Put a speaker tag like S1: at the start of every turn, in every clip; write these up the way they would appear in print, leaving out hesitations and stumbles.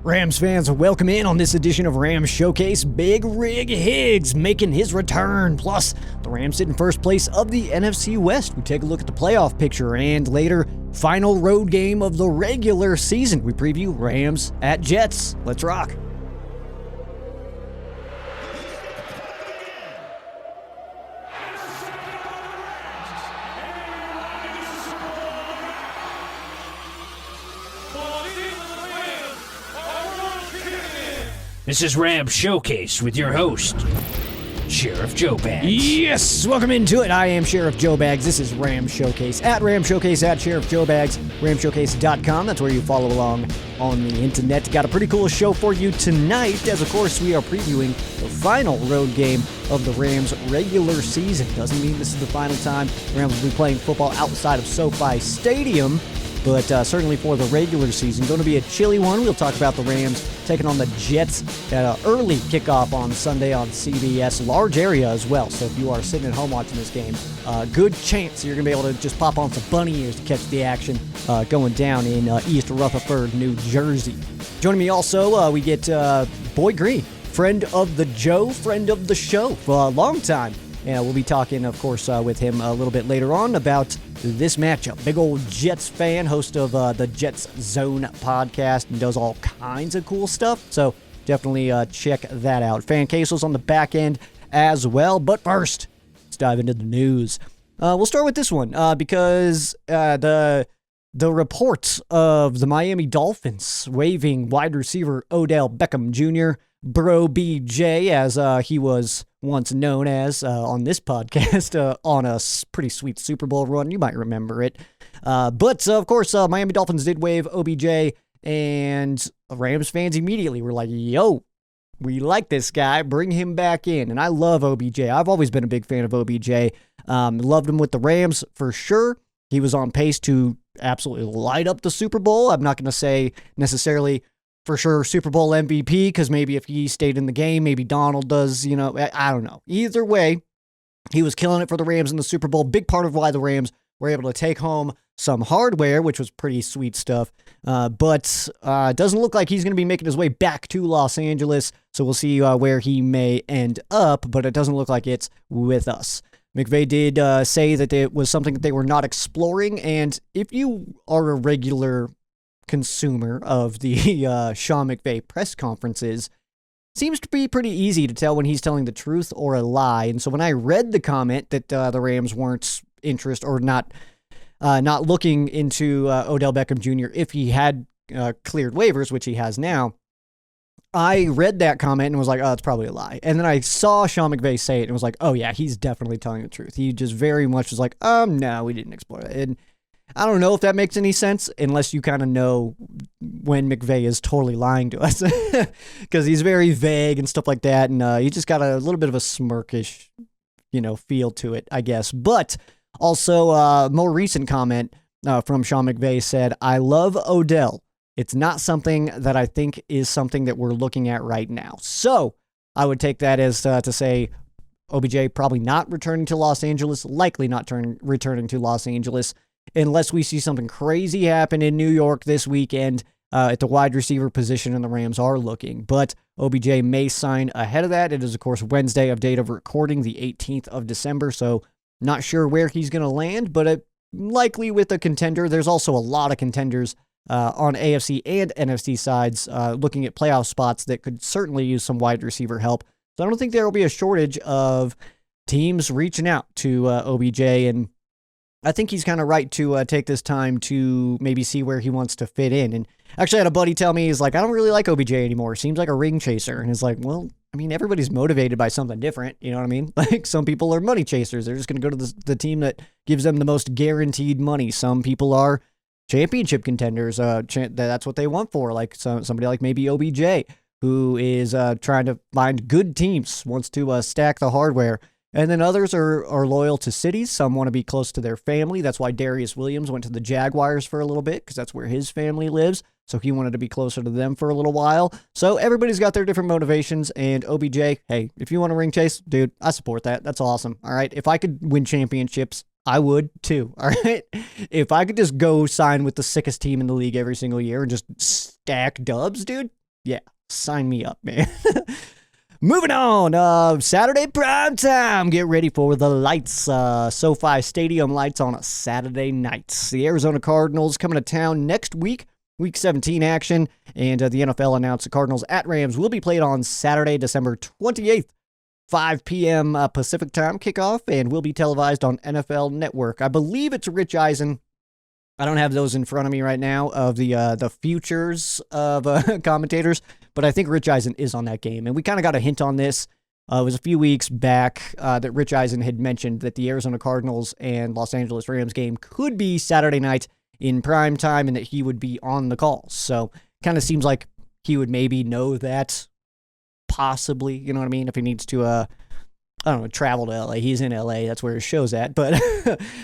S1: Rams fans, welcome in on this edition of Rams Showcase. Big Rig Higgs making his return. Plus, the Rams sit in first place of the NFC West. We take a look at the playoff picture and later, final road game of the regular season. We preview Rams at Jets. Let's rock.
S2: This is Rams Showcase with your host, Sheriff Joe Bags.
S1: Yes, welcome into it. I am Sheriff Joe Bags. This is Rams Showcase at Rams Showcase at Sheriff Joe Bags. RamShowcase.com. That's where you follow along on the internet. Got a pretty cool show for you tonight, as of course we are previewing the final road game of the Rams regular season. Doesn't mean this is the final time the Rams will be playing football outside of SoFi Stadium. But certainly for the regular season, going to be a chilly one. We'll talk about the Rams taking on the Jets at an early kickoff on Sunday on CBS. Large area as well, so if you are sitting at home watching this game, good chance you're going to be able to just pop on some bunny ears to catch the action going down in East Rutherford, New Jersey. Joining me also, we get Boy Green, friend of the Joe, friend of the show for a long time. And we'll be talking, of course, with him a little bit later on about this matchup. Big old Jets fan, host of the Jets Zone podcast, and does all kinds of cool stuff. So definitely check that out. Fan Casel's on the back end as well. But first, let's dive into the news. We'll start with this one because the reports of the Miami Dolphins waiving wide receiver Odell Beckham Jr., Bro BJ, as he was once known as on this podcast, on a pretty sweet Super Bowl run. You might remember it. But, of course, Miami Dolphins did waive OBJ, and Rams fans immediately were like, yo, we like this guy. Bring him back in. And I love OBJ. I've always been a big fan of OBJ. Loved him with the Rams for sure. He was on pace to absolutely light up the Super Bowl. I'm not going to say necessarily for sure Super Bowl MVP, because maybe if he stayed in the game, maybe Donald does, I don't know. Either way, he was killing it for the Rams in the Super Bowl. Big part of why the Rams were able to take home some hardware, which was pretty sweet stuff. But it doesn't look like he's going to be making his way back to Los Angeles, so we'll see where he may end up, but it doesn't look like it's with us. McVay did say that it was something that they were not exploring, and if you are a regular consumer of the Sean McVay press conferences, seems to be pretty easy to tell when he's telling the truth or a lie. And so when I read the comment that the Rams weren't interested or not looking into Odell Beckham Jr. if he had cleared waivers, which he has now, I read that comment and was like, oh, it's probably a lie. And then I saw Sean McVay say it and was like, oh yeah, he's definitely telling the truth. He just very much was like, no, we didn't explore that. And I don't know if that makes any sense unless you kind of know when McVay is totally lying to us, because he's very vague and stuff like that. And he just got a little bit of a smirkish, feel to it, I guess. But also a more recent comment from Sean McVay said, I love Odell. It's not something that I think is something that we're looking at right now. So I would take that as to say OBJ probably not returning to Los Angeles, likely not returning to Los Angeles, unless we see something crazy happen in New York this weekend at the wide receiver position, and the Rams are looking. But OBJ may sign ahead of that. It is, of course, Wednesday of date of recording, the 18th of December, so not sure where he's going to land, but likely with a contender. There's also a lot of contenders on AFC and NFC sides looking at playoff spots that could certainly use some wide receiver help. So I don't think there will be a shortage of teams reaching out to OBJ, and I think he's kind of right to take this time to maybe see where he wants to fit in. And actually I had a buddy tell me, he's like, I don't really like OBJ anymore. Seems like a ring chaser. And it's like, well, I mean, everybody's motivated by something different. You know what I mean? Like some people are money chasers. They're just going to go to the team that gives them the most guaranteed money. Some people are championship contenders. That's what they want for. Like somebody like maybe OBJ, who is trying to find good teams, wants to stack the hardware. And then others are loyal to cities. Some want to be close to their family. That's why Darius Williams went to the Jaguars for a little bit, because that's where his family lives. So he wanted to be closer to them for a little while. So everybody's got their different motivations. And OBJ, hey, if you want to ring chase, dude, I support that. That's awesome. All right. If I could win championships, I would too. All right. If I could just go sign with the sickest team in the league every single year and just stack dubs, dude, Yeah, sign me up, man. Moving on, Saturday prime time. Get ready for the lights. SoFi Stadium lights on a Saturday night. The Arizona Cardinals coming to town next week, Week 17 action, and the NFL announced the Cardinals at Rams will be played on Saturday, December 28th, 5 p.m. Pacific time kickoff, and will be televised on NFL Network. I believe it's Rich Eisen. I don't have those in front of me right now of the futures of commentators, but I think Rich Eisen is on that game. And we kind of got a hint on this. It was a few weeks back that Rich Eisen had mentioned that the Arizona Cardinals and Los Angeles Rams game could be Saturday night in prime time and that he would be on the call. So kind of seems like he would maybe know that possibly, you know what I mean, if he needs to I don't know, travel to LA. He's in LA. That's where his show's at. But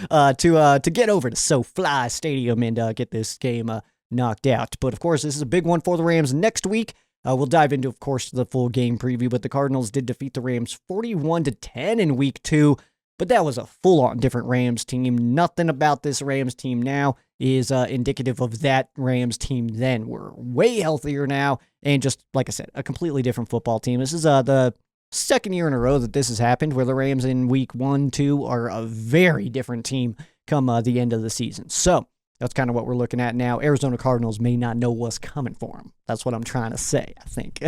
S1: to get over to SoFi Stadium and get this game knocked out. But, of course, this is a big one for the Rams next week. We'll dive into, of course, the full game preview. But the Cardinals did defeat the Rams 41-10 in Week 2. But that was a full-on different Rams team. Nothing about this Rams team now is indicative of that Rams team then. We're way healthier now. And just, like I said, a completely different football team. This is the second year in a row that this has happened, where the Rams in Week 1, 2 are a very different team come the end of the season. So that's kind of what we're looking at now. Arizona Cardinals may not know what's coming for them. That's what I'm trying to say, I think.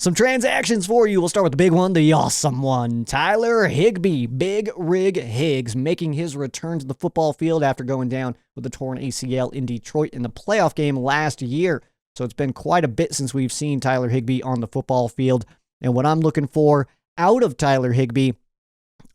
S1: Some transactions for you. We'll start with the big one, the awesome one. Tyler Higbee, Big Rig Higgs, making his return to the football field after going down with a torn ACL in Detroit in the playoff game last year. So it's been quite a bit since we've seen Tyler Higbee on the football field. And what I'm looking for out of Tyler Higbee,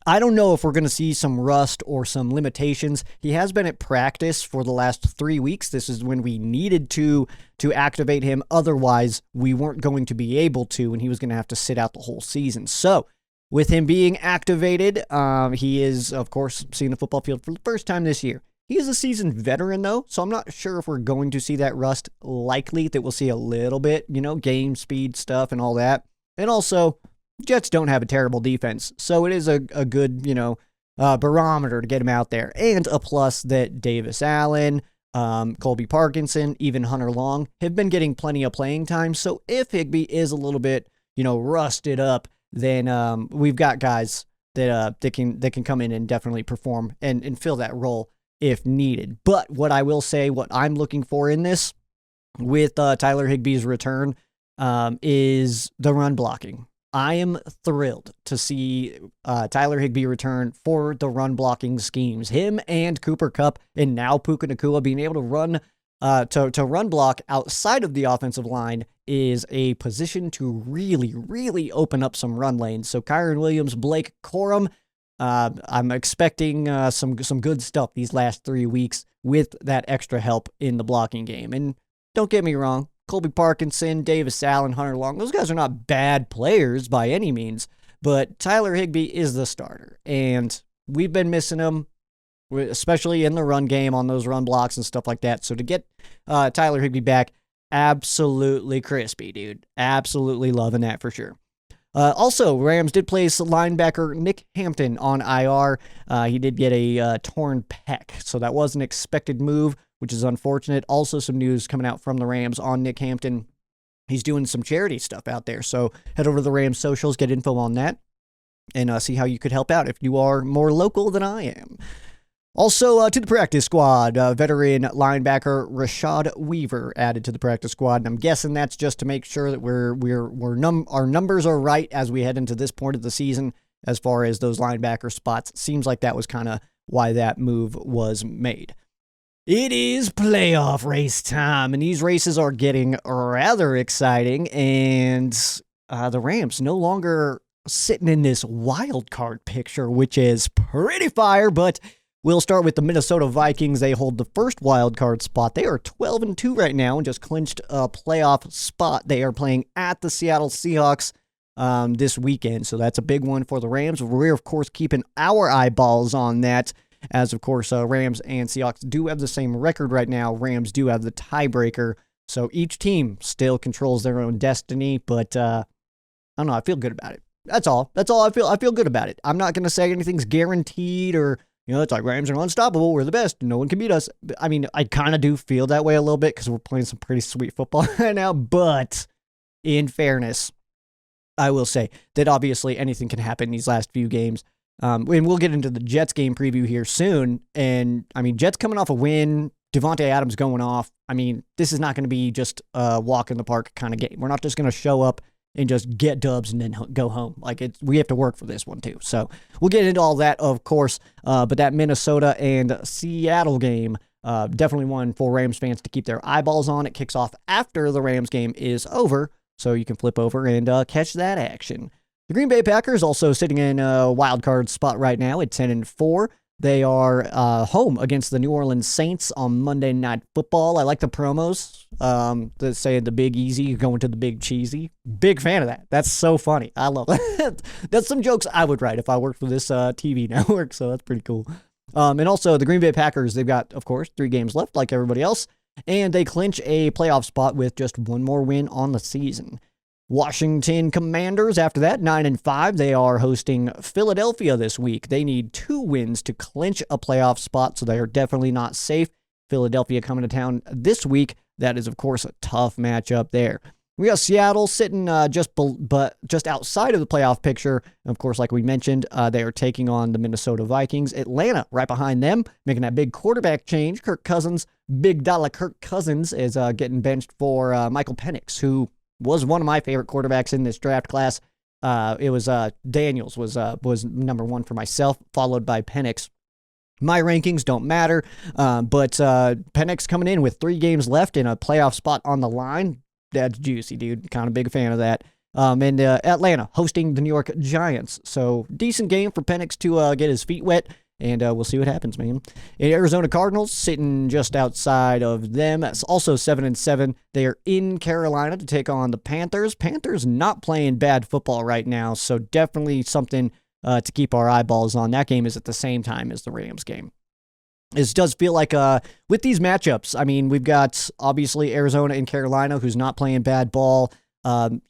S1: I don't know if we're going to see some rust or some limitations. He has been at practice for the last 3 weeks. This is when we needed to activate him. Otherwise, we weren't going to be able to, and he was going to have to sit out the whole season. So with him being activated, he is, of course, seeing the football field for the first time this year. He is a seasoned veteran, though, so I'm not sure if we're going to see that rust. Likely that we'll see a little bit, game speed stuff and all that. And also, Jets don't have a terrible defense, so it is a good, barometer to get him out there. And a plus that Davis Allen, Colby Parkinson, even Hunter Long have been getting plenty of playing time. So if Higbee is a little bit, rusted up, then we've got guys that can come in and definitely perform and fill that role if needed. But what I will say, what I'm looking for in this with Tyler Higbee's return is the run blocking. I am thrilled to see Tyler Higbee return for the run blocking schemes. Him and Cooper Kupp and now Puka Nacua being able to run to run block outside of the offensive line is a position to really, really open up some run lanes. So Kyron Williams, Blake Corum, I'm expecting some good stuff these last 3 weeks with that extra help in the blocking game. And don't get me wrong, Colby Parkinson, Davis Allen, Hunter Long, those guys are not bad players by any means, but Tyler Higbee is the starter, and we've been missing him, especially in the run game on those run blocks and stuff like that. So to get Tyler Higbee back, absolutely crispy, dude. Absolutely loving that for sure. Also, Rams did place linebacker Nick Hampton on IR. He did get a torn pec, so that was an expected move, which is unfortunate. Also, some news coming out from the Rams on Nick Hampton. He's doing some charity stuff out there, so head over to the Rams socials, get info on that, and see how you could help out if you are more local than I am. Also, to the practice squad, veteran linebacker Rashad Weaver added to the practice squad, and I'm guessing that's just to make sure that our numbers are right as we head into this point of the season as far as those linebacker spots. Seems like that was kind of why that move was made. It is playoff race time, and these races are getting rather exciting, and the Rams no longer sitting in this wild card picture, which is pretty fire, but we'll start with the Minnesota Vikings. They hold the first wild card spot. They are 12-2 right now and just clinched a playoff spot. They are playing at the Seattle Seahawks this weekend, so that's a big one for the Rams. We're, of course, keeping our eyeballs on that, as, of course, Rams and Seahawks do have the same record right now. Rams do have the tiebreaker, so each team still controls their own destiny, but I don't know. I feel good about it. That's all. I feel good about it. I'm not going to say anything's guaranteed or It's like Rams are unstoppable. We're the best. No one can beat us. I mean, I kind of do feel that way a little bit because we're playing some pretty sweet football right now. But in fairness, I will say that obviously anything can happen in these last few games. And we'll get into the Jets game preview here soon. And, I mean, Jets coming off a win, Devontae Adams going off. I mean, this is not going to be just a walk in the park kind of game. We're not just going to show up and just get dubs and then go home. We have to work for this one too. So we'll get into all that, of course. But that Minnesota and Seattle game, definitely one for Rams fans to keep their eyeballs on. It kicks off after the Rams game is over, so you can flip over and catch that action. The Green Bay Packers also sitting in a wild card spot right now at 10-4. They are home against the New Orleans Saints on Monday Night Football. I like the promos that say the big easy going to the big cheesy. Big fan of that. That's so funny. I love that. That's some jokes I would write if I worked for this TV network, so that's pretty cool. And also the Green Bay Packers, they've got, of course, 3 games left like everybody else, and they clinch a playoff spot with just one more win on the season. Washington Commanders, after that, 9-5. They are hosting Philadelphia this week. They need 2 wins to clinch a playoff spot, so they are definitely not safe. Philadelphia coming to town this week. That is, of course, a tough matchup there. We got Seattle sitting just outside of the playoff picture. Of course, like we mentioned, they are taking on the Minnesota Vikings. Atlanta right behind them, making that big quarterback change. Kirk Cousins, big dollar Kirk Cousins, is getting benched for Michael Penix, who was one of my favorite quarterbacks in this draft class. It was Daniels was number 1 for myself, followed by Penix. My rankings don't matter, but Penix coming in with 3 games left and a playoff spot on the line. That's juicy, dude. Kind of big fan of that. And Atlanta hosting the New York Giants. So decent game for Penix to get his feet wet. And we'll see what happens, man. And Arizona Cardinals sitting just outside of them. It's also 7-7. They are in Carolina to take on the Panthers. Panthers not playing bad football right now, so definitely something to keep our eyeballs on. That game is at the same time as the Rams game. It does feel like with these matchups, I mean, we've got obviously Arizona and Carolina, who's not playing bad ball.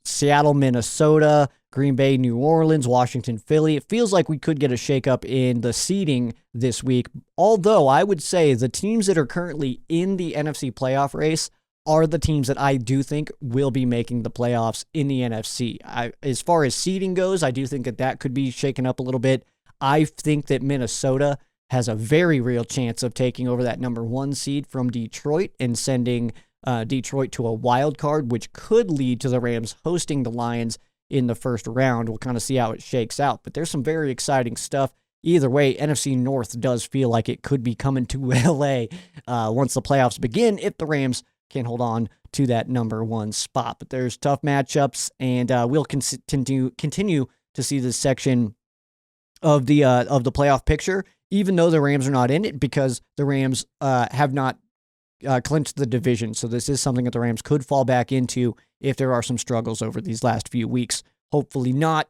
S1: Seattle, Minnesota, Green Bay, New Orleans, Washington, Philly. It feels like we could get a shakeup in the seeding this week. Although I would say the teams that are currently in the NFC playoff race are the teams that I do think will be making the playoffs in the NFC. As far as seeding goes, I do think that could be shaken up a little bit. I think that Minnesota has a very real chance of taking over that number 1 seed from Detroit and sending Detroit to a wild card, which could lead to the Rams hosting the Lions in the first round. We'll kind of see how it shakes out, but there's some very exciting stuff. Either way, NFC North does feel like it could be coming to LA once the playoffs begin if the Rams can hold on to that number 1 spot. But there's tough matchups, and we'll continue to see this section of the playoff picture, even though the Rams are not in it, because the Rams have not clinched the division. So this is something that the Rams could fall back into if there are some struggles over these last few weeks. Hopefully not.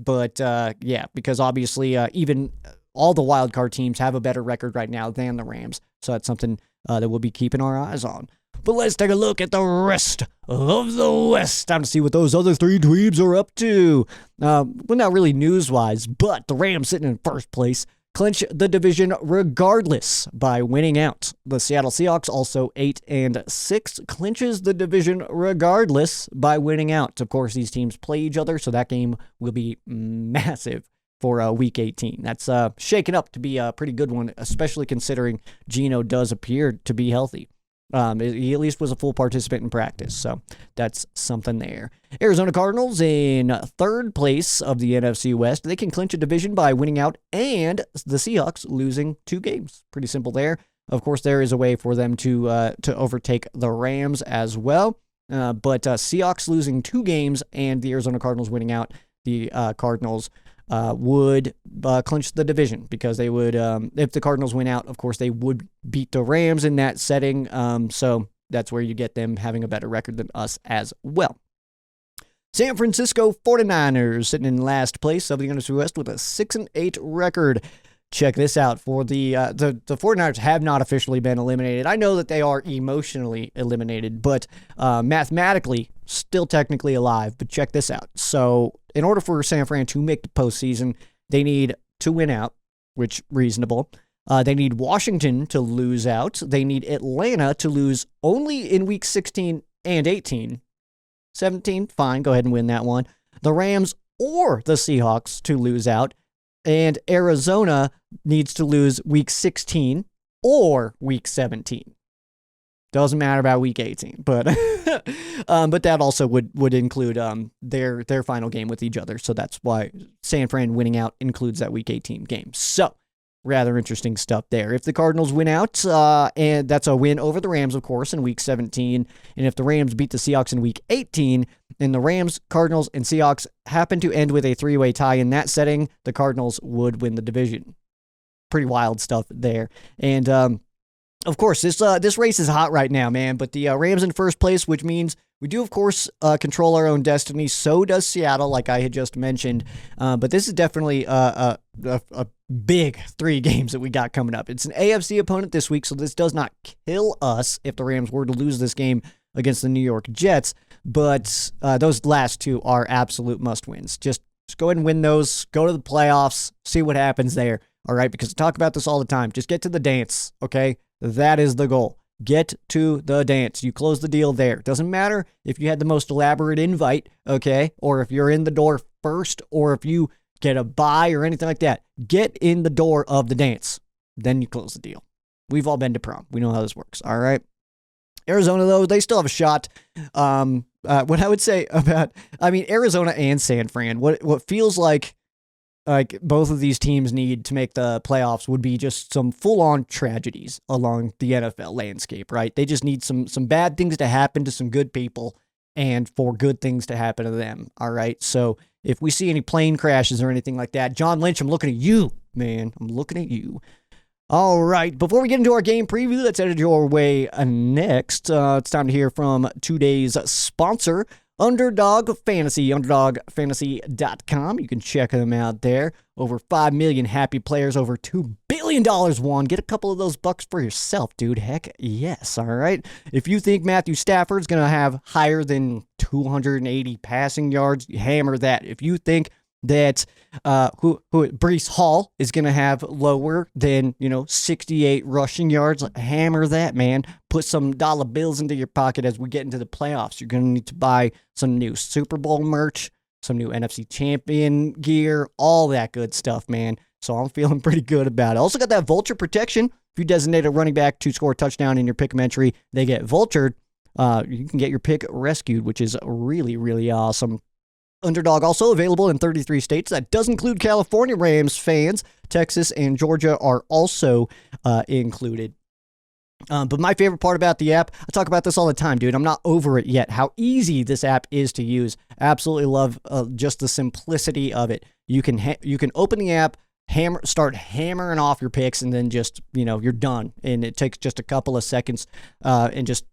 S1: But yeah, because obviously even all the wild card teams have a better record right now than the Rams. So that's something that we'll be keeping our eyes on. But let's take a look at the rest of the West. Time to see what those other 3 dweebs are up to. Well, not really news-wise, but the Rams sitting in first place clinch the division regardless by winning out. The Seattle Seahawks, also 8-6, clinches the division regardless by winning out. Of course, these teams play each other, so that game will be massive for Week 18. That's shaken up to be a pretty good one, especially considering Geno does appear to be healthy. He at least was a full participant in practice, so that's something there. Arizona Cardinals in third place of the NFC West. They can clinch a division by winning out and the Seahawks losing 2 games. Pretty simple there. Of course, there is a way for them to overtake the Rams as well, but Seahawks losing 2 games and the Arizona Cardinals winning out, the Cardinals would clinch the division because they would, if the Cardinals win out, of course, they would beat the Rams in that setting. So that's where you get them having a better record than us as well. San Francisco 49ers sitting in last place of the NFC West with a 6-8 record. Check this out. For the 49ers have not officially been eliminated. I know that they are emotionally eliminated, but mathematically still technically alive. But check this out. So in order for San Fran to make the postseason, they need to win out, which reasonable. They need Washington to lose out. They need Atlanta to lose only in week 16 and 18. 17, fine, go ahead and win that one. The Rams or the Seahawks to lose out. And Arizona needs to lose week 16 or week 17. Doesn't matter about week 18, but but that also would include their final game with each other. So that's why San Fran winning out includes that week 18 game. So rather interesting stuff there. If the Cardinals win out, and that's a win over the Rams, of course, in week 17, and if the Rams beat the Seahawks in week 18, and the Rams, Cardinals, and Seahawks happen to end with a three-way tie in that setting, the Cardinals would win the division. Pretty wild stuff there. And of course, this race is hot right now, man. But the Rams in first place, which means we do, of course, control our own destiny. So does Seattle, like I had just mentioned. But this is definitely a big 3 games that we got coming up. It's an AFC opponent this week, so this does not kill us if the Rams were to lose this game against the New York Jets. But those last 2 are absolute must-wins. Just go ahead and win those. Go to the playoffs. See what happens there. All right, because I talk about this all the time. Just get to the dance, okay? That is the goal. Get to the dance. You close the deal there. Doesn't matter if you had the most elaborate invite, okay, or if you're in the door first, or if you get a bye or anything like that. Get in the door of the dance. Then you close the deal. We've all been to prom. We know how this works, all right? Arizona, though, they still have a shot. What I would say about, Arizona and San Fran, what feels like both of these teams need to make the playoffs would be just some full-on tragedies along the NFL landscape, right? They just need some bad things to happen to some good people and for good things to happen to them, all right? So if we see any plane crashes or anything like that, John Lynch, I'm looking at you, man. I'm looking at you. All right, before we get into our game preview that's headed your way next, it's time to hear from today's sponsor, Underdog Fantasy, UnderdogFantasy.com. You can check them out there. Over 5 million happy players, over $2 billion won. Get a couple of those bucks for yourself, dude. Heck yes, all right? If you think Matthew Stafford's going to have higher than 280 passing yards, hammer that. If you think that Breece Hall is going to have lower than 68 rushing yards, hammer that, man. Put some dollar bills into your pocket as we get into the playoffs. You're going to need to buy some new Super Bowl merch, some new NFC champion gear, all that good stuff, man. So I'm feeling pretty good about it. Also got that vulture protection. If you designate a running back to score a touchdown in your pick 'em entry, they get vultured. You can get your pick rescued, which is really, really awesome. Underdog also available in 33 states. That does include California. Rams fans. Texas and Georgia are also included. But my favorite part about the app, I talk about this all the time, dude. I'm not over it yet. How easy this app is to use. Absolutely love just the simplicity of it. You can open the app, start hammering off your picks, and then just you're done. And it takes just a couple of seconds, and just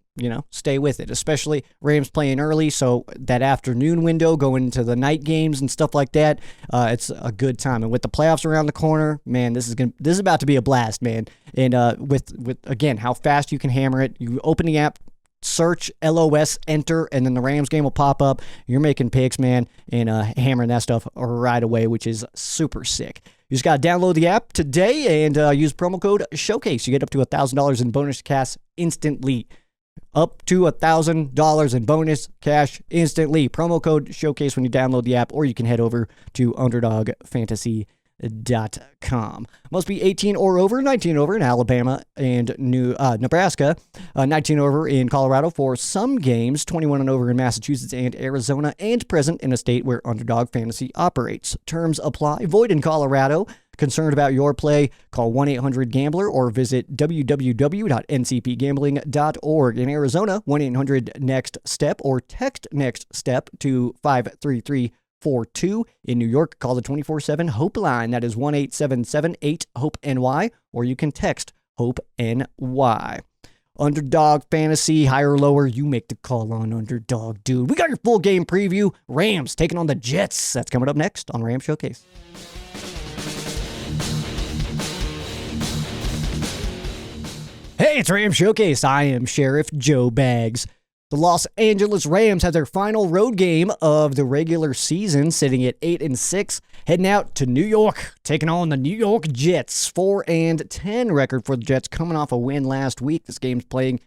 S1: stay with it, especially Rams playing early. So that afternoon window going into the night games and stuff like that, it's a good time. And with the playoffs around the corner, man, this is about to be a blast, man. And with again, how fast you can hammer it. You open the app, search LOS, enter, and then the Rams game will pop up. You're making picks, man, and hammering that stuff right away, which is super sick. You just got to download the app today and use promo code SHOWCASE. You get up to $1,000 in bonus cash instantly. Up to $1,000 in bonus cash instantly. Promo code SHOWCASE when you download the app, or you can head over to UnderdogFantasy.com. Must be 18 or over, 19 over in Alabama and Nebraska, 19 over in Colorado for some games, 21 and over in Massachusetts and Arizona, and present in a state where Underdog Fantasy operates. Terms apply. Void in Colorado. Concerned about your play? Call 1-800-GAMBLER or visit www.ncpgambling.org. In Arizona, 1-800-NEXT-STEP or text NEXT STEP to 53342. In New York, call the 24/7 HOPE line. That is 1-877-8-HOPE-NY, or you can text HOPE-NY. Underdog Fantasy, higher or lower, you make the call on Underdog, dude. We got your full game preview. Rams taking on the Jets. That's coming up next on Ram Showcase. Hey, it's Ram Showcase. I am Sheriff Joe Baggs. The Los Angeles Rams had their final road game of the regular season, sitting at 8-6, heading out to New York, taking on the New York Jets. 4-10 record for the Jets, coming off a win last week. This game's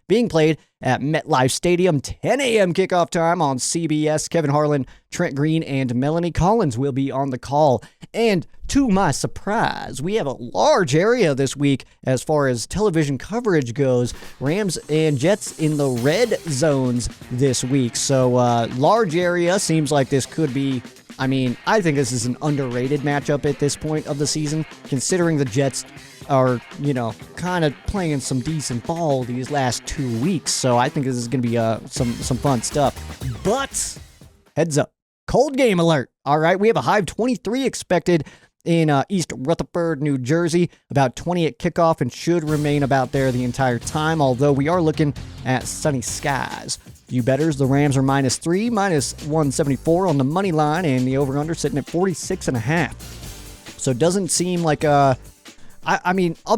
S1: being played at MetLife Stadium, 10 a.m. kickoff time on CBS. Kevin Harlan, Trent Green, and Melanie Collins will be on the call. And to my surprise, we have a large area this week as far as television coverage goes. Rams and Jets in the red zones this week. So large area. Seems like this could be, I think this is an underrated matchup at this point of the season, considering the Jets are, kind of playing some decent ball these last 2 weeks. So I think this is going to be some fun stuff. But heads up, cold game alert. All right, we have a high of 23 expected in East Rutherford, New Jersey, about 20 at kickoff, and should remain about there the entire time, although we are looking at sunny skies. You bettors, the Rams are -3, -174 on the money line, and the over-under sitting at 46.5. So it doesn't seem like I'll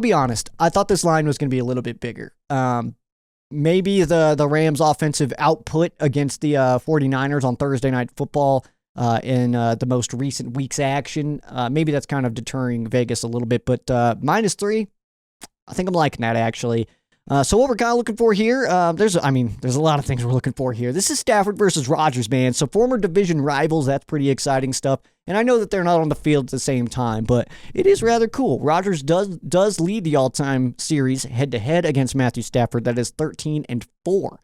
S1: be honest, I thought this line was going to be a little bit bigger. Maybe the Rams' offensive output against the 49ers on Thursday Night Football in the most recent week's action, maybe that's kind of deterring Vegas a little bit, but -3, I think I'm liking that, actually. So what we're kind of looking for here, there's a lot of things we're looking for here. This is Stafford versus Rodgers, man. So former division rivals, that's pretty exciting stuff. And I know that they're not on the field at the same time, but it is rather cool. Rodgers does lead the all-time series head-to-head against Matthew Stafford. That is 13-4.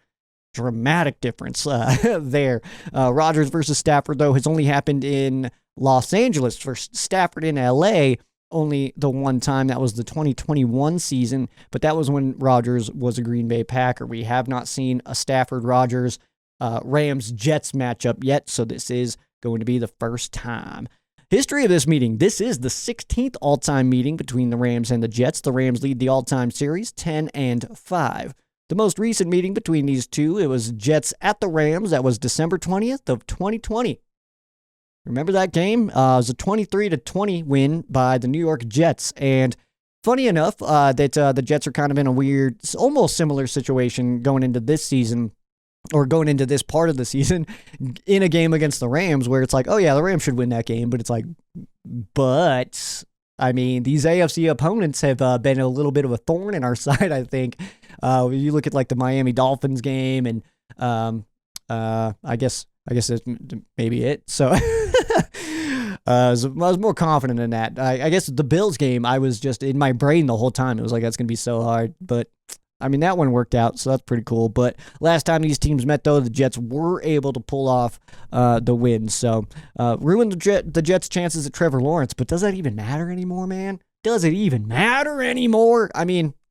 S1: Dramatic difference there. Rodgers versus Stafford, though, has only happened in Los Angeles. For Stafford in L.A., only the one time. That was the 2021 season, but that was when Rodgers was a Green Bay Packer. We have not seen a Stafford-Rodgers Rams-Jets matchup yet, so this is going to be the first time. History of this meeting. This is the 16th all-time meeting between the Rams and the Jets. The Rams lead the all-time series 10-5. The most recent meeting between these two, it was Jets at the Rams. That was December 20th of 2020. Remember that game? It was a 23-20 win by the New York Jets. And funny enough, that the Jets are kind of in a weird, almost similar situation going into this season, or going into this part of the season, in a game against the Rams, where it's like, oh yeah, the Rams should win that game. But it's like, these AFC opponents have been a little bit of a thorn in our side, I think. You look at like the Miami Dolphins game, and I guess that's maybe it. So I was more confident in that. I guess the Bills game, I was just in my brain the whole time. It was like, that's going to be so hard. But that one worked out, so that's pretty cool. But last time these teams met, though, the Jets were able to pull off the win. So ruined the Jets' chances at Trevor Lawrence. But does that even matter anymore, man? Does it even matter anymore?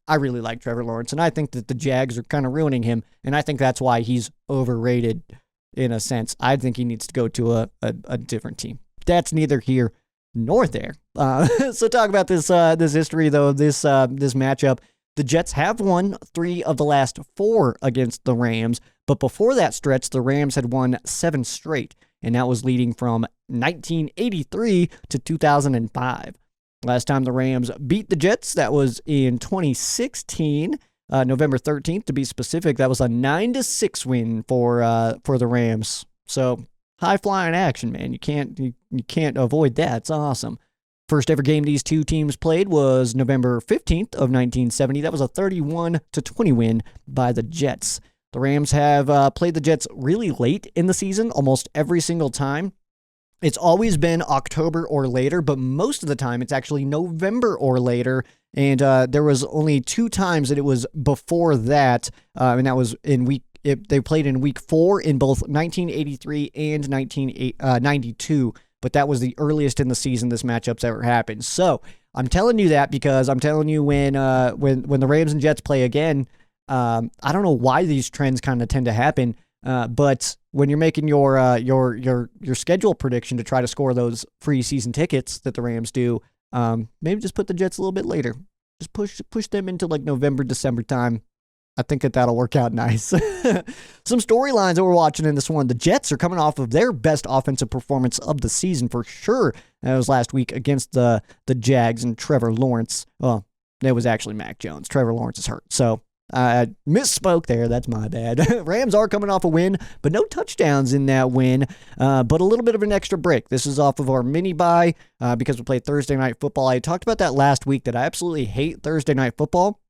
S1: I really like Trevor Lawrence, and I think that the Jags are kind of ruining him, and I think that's why he's overrated in a sense. I think he needs to go to a different team. That's neither here nor there. So talk about this history, though, this matchup. The Jets have won 3 of the last 4 against the Rams, but before that stretch, the Rams had won 7 straight, and that was leading from 1983 to 2005. Last time the Rams beat the Jets, that was in 2016, November 13th to be specific. That was a 9-6 win for the Rams. So high flying action, man. You can't avoid that. It's awesome. First ever game these two teams played was November 15th of 1970. That was a 31-20 win by the Jets. The Rams have played the Jets really late in the season, almost every single time. It's always been October or later, but most of the time it's actually November or later. And there was only 2 times that it was before that, and that was they played in week 4 in both 1983 and 1992. But that was the earliest in the season this matchup's ever happened. So I'm telling you that because I'm telling you when the Rams and Jets play again, I don't know why these trends kind of tend to happen, but when you're making your schedule prediction to try to score those free season tickets that the Rams do, maybe just put the Jets a little bit later. Just push them into like November, December time. I think that'll work out nice. Some storylines that we're watching in this one. The Jets are coming off of their best offensive performance of the season for sure. That was last week against the Jags and Trevor Lawrence. Well, it was actually Mac Jones. Trevor Lawrence is hurt. So I misspoke there. That's my bad. Rams are coming off a win, but no touchdowns in that win, but a little bit of an extra break. This is off of our mini bye because we played Thursday Night Football. I talked about that last week that I absolutely hate Thursday Night Football.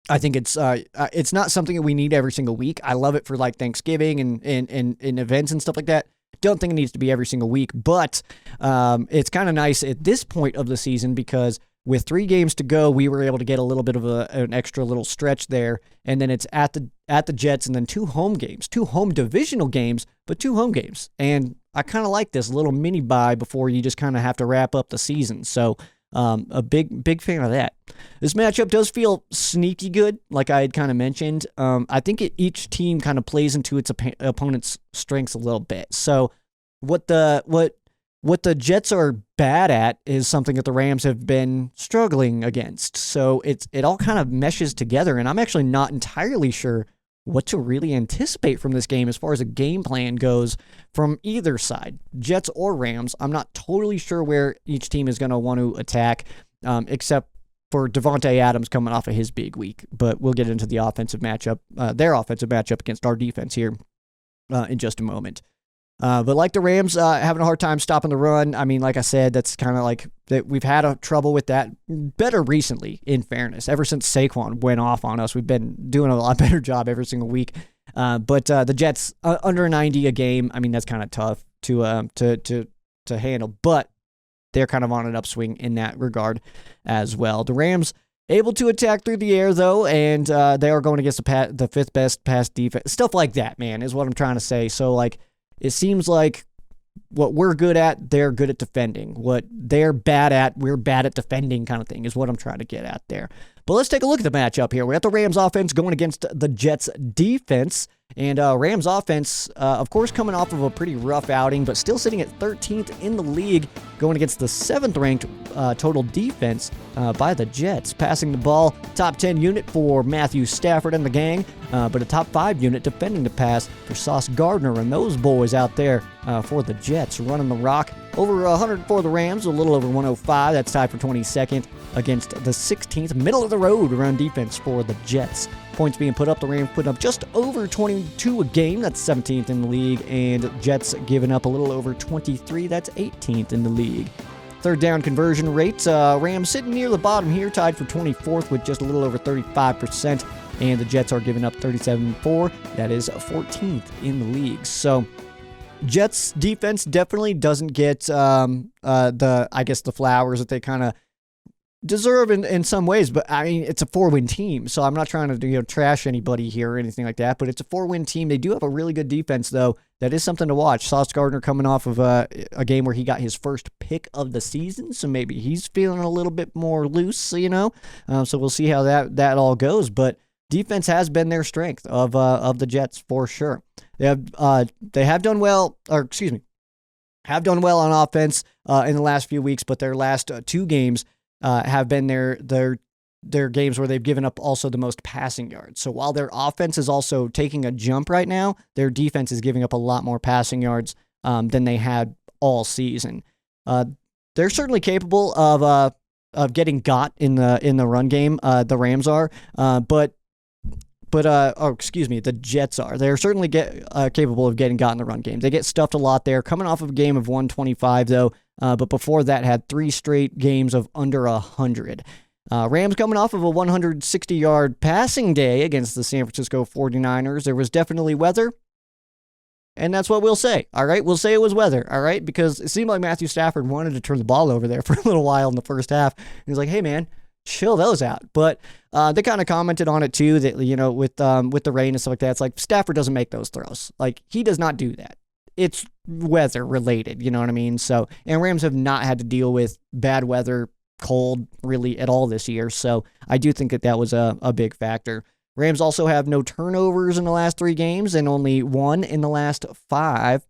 S1: I think it's not something that we need every single week. I love it for like Thanksgiving and events and stuff like that. Don't think it needs to be every single week, but it's kind of nice at this point of the season because with 3 games to go, we were able to get a little bit of an extra little stretch there, and then it's at the Jets, and then 2 home games, 2 home divisional games, but 2 home games. And I kind of like this little mini bye before you just kind of have to wrap up the season. So a big fan of that. This matchup does feel sneaky good, like I had kind of mentioned. I think each team kind of plays into its opponent's strengths a little bit. So what the Jets are bad at is something that the Rams have been struggling against. So it all kind of meshes together, and I'm actually not entirely sure what to really anticipate from this game as far as a game plan goes from either side, Jets or Rams. I'm not totally sure where each team is going to want to attack, except for Devontae Adams coming off of his big week. But we'll get into the offensive matchup, their offensive matchup against our defense here in just a moment. But like the Rams, having a hard time stopping the run. I mean, like I said, that's kind of like that. We've had a trouble with that better recently, in fairness. Ever since Saquon went off on us, we've been doing a lot better job every single week. But the Jets under 90 a game. I mean, that's kind of tough to handle. But they're kind of on an upswing in that regard as well. The Rams able to attack through the air, though, and they are going against the 5th best pass defense. Stuff like that, man, is what I'm trying to say. So, like, it seems like what we're good at, they're good at defending. What they're bad at, we're bad at defending kind of thing is what I'm trying to get at there. But let's take a look at the matchup here. We got the Rams offense going against the Jets defense. And Rams offense, of course, coming off of a pretty rough outing, but still sitting at 13th in the league, going against the 7th-ranked total defense by the Jets. Passing the ball, top 10 unit for Matthew Stafford and the gang, but a top 5 unit defending the pass for Sauce Gardner and those boys out there for the Jets. Running the rock, over 100 for the Rams, a little over 105. That's tied for 22nd against the 16th. Middle-of-the-road run defense for the Jets. Points being put up, the Rams putting up just over 22 a game. That's 17th in the league. And Jets giving up a little over 23. That's 18th in the league. Third down conversion rates. Rams sitting near the bottom here, tied for 24th with just a little over 35%. And the Jets are giving up 37.4. That is 14th in the league. So Jets defense definitely doesn't get the flowers that they kind of deserve in some ways, but I mean, it's a 4-win team, so I'm not trying to trash anybody here or anything like that, but it's a 4-win team. They do have a really good defense, though. That is something to watch. Sauce Gardner coming off of a game where he got his first pick of the season, so maybe he's feeling a little bit more loose, so we'll see how that all goes, but defense has been their strength of the Jets for sure. They have done well on offense in the last few weeks, but their last 2 games have been their games where they've given up also the most passing yards. So while their offense is also taking a jump right now, their defense is giving up a lot more passing yards than they had all season. They're certainly capable of getting got in the run game. The Rams are, the Jets are. They're certainly capable of getting got in the run game. They get stuffed a lot there. Coming off of a game of 125 though. But before that had 3 straight games of under 100. Rams coming off of a 160-yard passing day against the San Francisco 49ers. There was definitely weather, and that's what we'll say, all right? We'll say it was weather, all right? Because it seemed like Matthew Stafford wanted to turn the ball over there for a little while in the first half. He was like, hey, man, chill those out. But they kind of commented on it, too, that, with the rain and stuff like that, it's like Stafford doesn't make those throws. Like, he does not do that. It's weather related, you know what I mean? So, and Rams have not had to deal with bad weather, cold really at all this year. So I do think that was a big factor. Rams also have no turnovers in the last 3 games and only 1 in the last 5.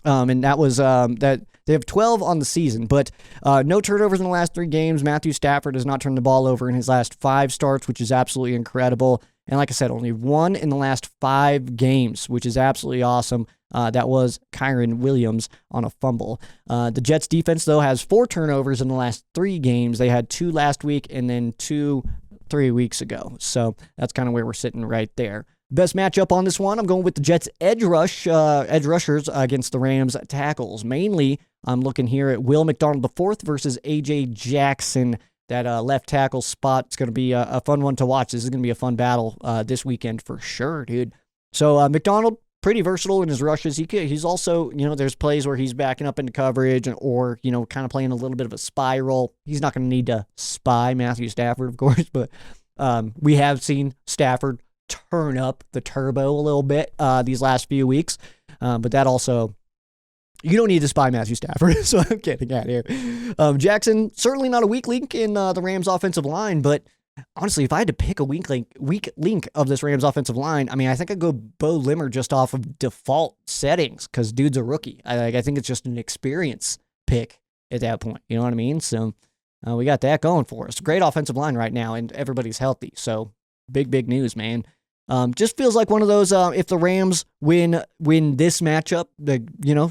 S1: And that was that they have 12 on the season, but no turnovers in the last 3 games. Matthew Stafford has not turned the ball over in his last 5 starts, which is absolutely incredible. And like I said, only 1 in the last 5 games, which is absolutely awesome. That was Kyron Williams on a fumble. The Jets defense, though, has 4 turnovers in the last 3 games. They had 2 last week and then 2 3 weeks ago. So that's kind of where we're sitting right there. Best matchup on this one, I'm going with the Jets edge rushers against the Rams tackles. Mainly, I'm looking here at Will McDonald IV versus A.J. Jackson. That left tackle spot is going to be a fun one to watch. This is going to be a fun battle this weekend for sure, dude. So McDonald, pretty versatile in his rushes. He's also, there's plays where he's backing up into coverage or, kind of playing a little bit of a spy role. He's not going to need to spy Matthew Stafford, of course, but we have seen Stafford turn up the turbo a little bit these last few weeks. But that also, you don't need to spy Matthew Stafford, so I'm getting at here. Jackson, certainly not a weak link in the Rams offensive line, but honestly, if I had to pick a weak link of this Rams offensive line, I think I'd go Bo Limmer just off of default settings because dude's a rookie. I think it's just an experience pick at that point. You know what I mean? So we got that going for us. Great offensive line right now, and everybody's healthy. So big news, man. Just feels like one of those, if the Rams win this matchup,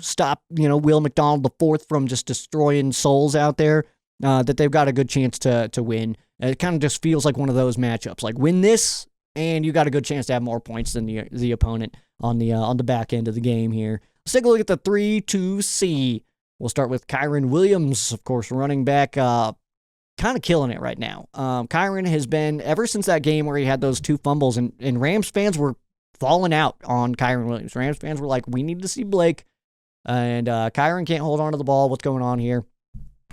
S1: stop, Will McDonald IV from just destroying souls out there, that they've got a good chance to win. It kind of just feels like one of those matchups. Like win this, and you got a good chance to have more points than the opponent on the back end of the game here. Let's take a look at the 3-2C. We'll start with Kyren Williams, of course, running back, kind of killing it right now. Kyren has been, ever since that game where he had those 2 fumbles, and Rams fans were falling out on Kyren Williams. Rams fans were like, we need to see Blake, and Kyren can't hold on to the ball. What's going on here?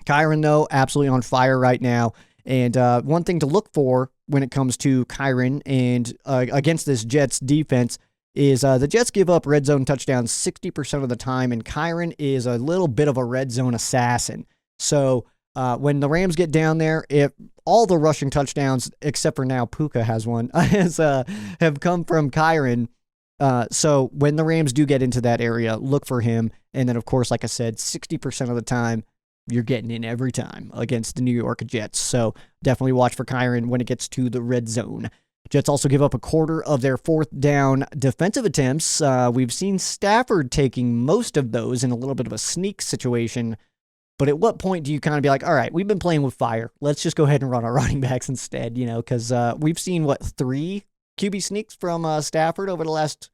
S1: Kyren, though, absolutely on fire right now. And one thing to look for when it comes to Kyren and against this Jets defense is the Jets give up red zone touchdowns 60% of the time, and Kyren is a little bit of a red zone assassin. So when the Rams get down there, if all the rushing touchdowns, except for now Puka has one, have come from Kyren. So when the Rams do get into that area, look for him. And then, of course, like I said, 60% of the time, you're getting in every time against the New York Jets. So definitely watch for Kyren when it gets to the red zone. Jets also give up a quarter of their 4th down defensive attempts. We've seen Stafford taking most of those in a little bit of a sneak situation. But at what point do you kind of be like, all right, we've been playing with fire. Let's just go ahead and run our running backs instead, because we've seen, 3 QB sneaks from Stafford over the last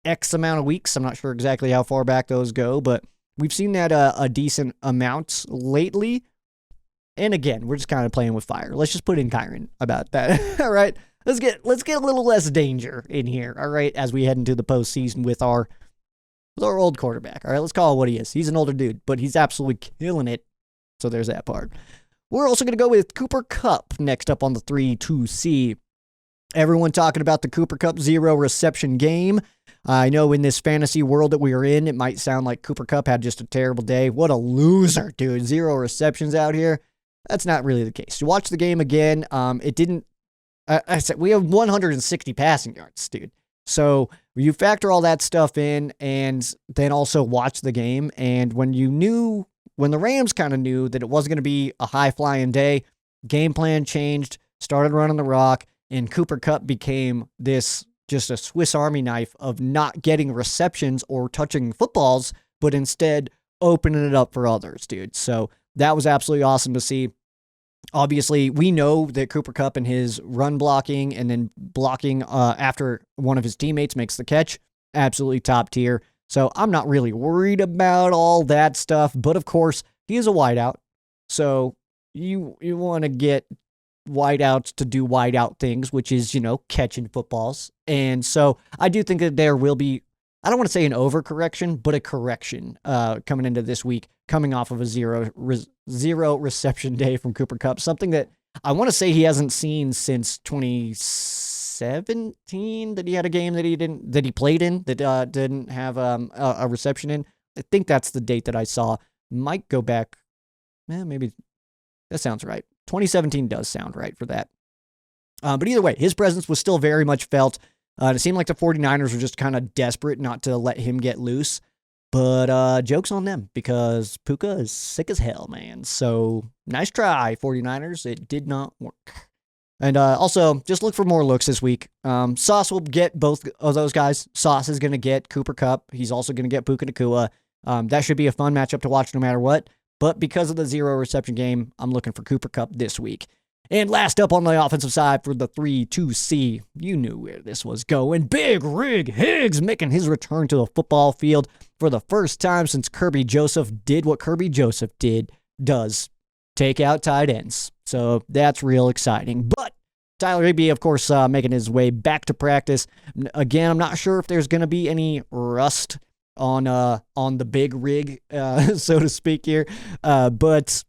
S1: X amount of weeks. I'm not sure exactly how far back those go, but we've seen that a decent amount lately. And again, we're just kind of playing with fire. Let's just put in Kyren about that. All right, let's get a little less danger in here. All right, as we head into the postseason with our old quarterback. All right, let's call it what he is. He's an older dude, but he's absolutely killing it. So there's that part. We're also going to go with Cooper Kupp next up on the 3-2C. Everyone talking about the Cooper Kupp 0 reception game. I know in this fantasy world that we are in, it might sound like Cooper Kupp had just a terrible day. What a loser, dude. 0 receptions out here. That's not really the case. You watch the game again. It didn't. I said we have 160 passing yards, dude. So you factor all that stuff in and then also watch the game. And when the Rams kind of knew that it wasn't going to be a high-flying day, game plan changed, started running the rock, and Cooper Kupp became this just a Swiss Army knife of not getting receptions or touching footballs, but instead opening it up for others, dude. So that was absolutely awesome to see. Obviously, we know that Cooper Kupp and his run blocking and then blocking after one of his teammates makes the catch, absolutely top tier. So I'm not really worried about all that stuff. But of course, he is a wideout. So you want to get wideouts to do wideout things, which is, catching footballs. And so I do think that there will be, I don't want to say an overcorrection, but a correction coming into this week, coming off of a zero reception day from Cooper Kupp, something that I want to say he hasn't seen since 2017, that he had a game that he played in that didn't have a reception in. I think that's the date that I saw. Might go back, maybe that sounds right. 2017 does sound right for that. But either way, his presence was still very much felt. It seemed like the 49ers were just kind of desperate not to let him get loose. But joke's on them because Puka is sick as hell, man. So nice try, 49ers. It did not work. And also, just look for more looks this week. Sauce will get both of those guys. Sauce is going to get Cooper Kupp. He's also going to get Puka Nacua. That should be a fun matchup to watch no matter what. But because of the 0 reception game, I'm looking for Cooper Kupp this week. And last up on the offensive side for the 3-2C, you knew where this was going. Big Rig Higgs making his return to the football field for the first time since Kirby Joseph did what Kirby Joseph does take out tight ends. So that's real exciting. But Tyler Higbee, of course, making his way back to practice. Again, I'm not sure if there's going to be any rust on the big rig, so to speak here. But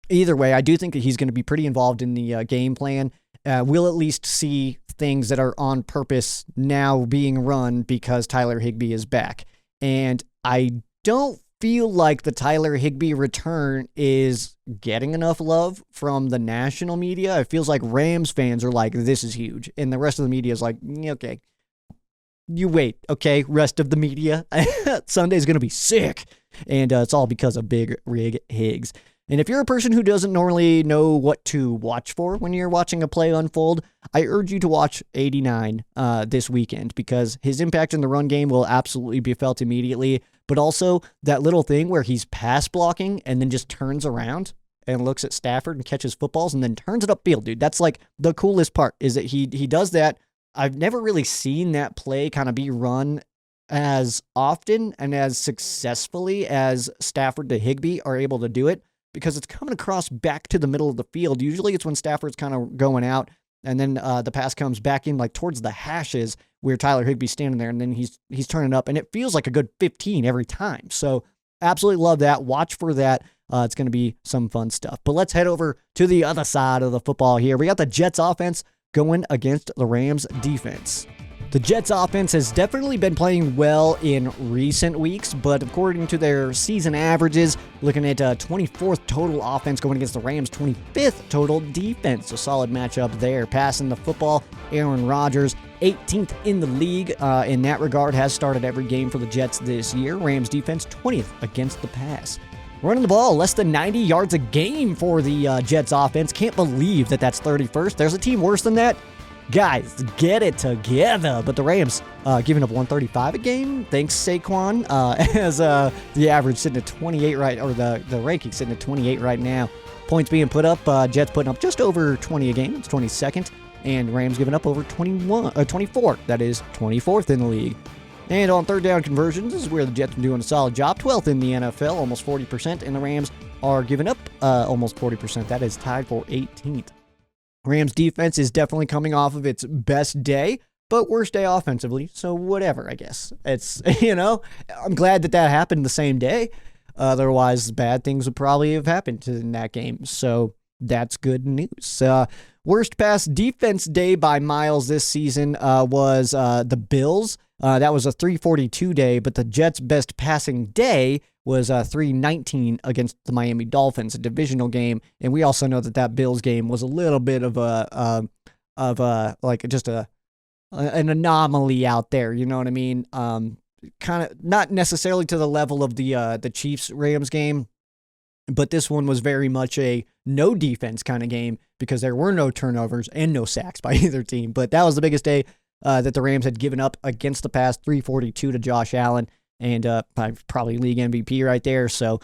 S1: either way, I do think that he's going to be pretty involved in the game plan. We'll at least see things that are on purpose now being run because Tyler Higbee is back. And I don't feel like the Tyler Higbee return is getting enough love from the national media. It feels like Rams fans are like, this is huge. And the rest of the media is like, okay, you wait, okay, rest of the media. Sunday's going to be sick. And it's all because of Big Rig Higgs. And if you're a person who doesn't normally know what to watch for when you're watching a play unfold, I urge you to watch 89 this weekend because his impact in the run game will absolutely be felt immediately. But also that little thing where he's pass blocking and then just turns around and looks at Stafford and catches footballs and then turns it upfield, dude. That's like the coolest part is that he does that. I've never really seen that play kind of be run as often and as successfully as Stafford to Higbee are able to do it because it's coming across back to the middle of the field. Usually it's when Stafford's kind of going out and then the pass comes back in like towards the hashes where Tyler Higbee's standing there and then he's turning up and it feels like a good 15 every time. So absolutely love that. Watch for that. It's going to be some fun stuff. But let's head over to the other side of the football here. We got the Jets offense going against the Rams defense. The Jets offense has definitely been playing well in recent weeks, but according to their season averages, looking at 24th total offense going against the Rams, 25th total defense. A solid matchup there. Passing the football, Aaron Rodgers, 18th in the league in that regard, has started every game for the Jets this year. Rams defense, 20th against the pass. Running the ball, less than 90 yards a game for the Jets offense. Can't believe that that's 31st. There's a team worse than that. Guys, get it together. But the Rams giving up 135 a game. Thanks, Saquon. As the average sitting at 28 right, or the ranking sitting at 28 right now. Points being put up. Jets putting up just over 20 a game. It's 22nd. And Rams giving up over 24. That is 24th in the league. And on third down conversions, this is where the Jets are doing a solid job. 12th in the NFL, almost 40%. And the Rams are giving up almost 40%. That is tied for 18th. Rams defense is definitely coming off of its best day, but worst day offensively. So whatever, I guess. It's, I'm glad that happened the same day. Otherwise, bad things would probably have happened in that game. So that's good news. Worst pass defense day by miles this season was the Bills. That was a 342 day, but the Jets' best passing day was 319 against the Miami Dolphins, a divisional game. And we also know that Bills game was a little bit of an anomaly out there. You know what I mean? Kind of not necessarily to the level of the Chiefs-Rams game, but this one was very much a no defense kind of game because there were no turnovers and no sacks by either team. But that was the biggest day that the Rams had given up against the pass, 342 to Josh Allen. And probably league MVP right there, so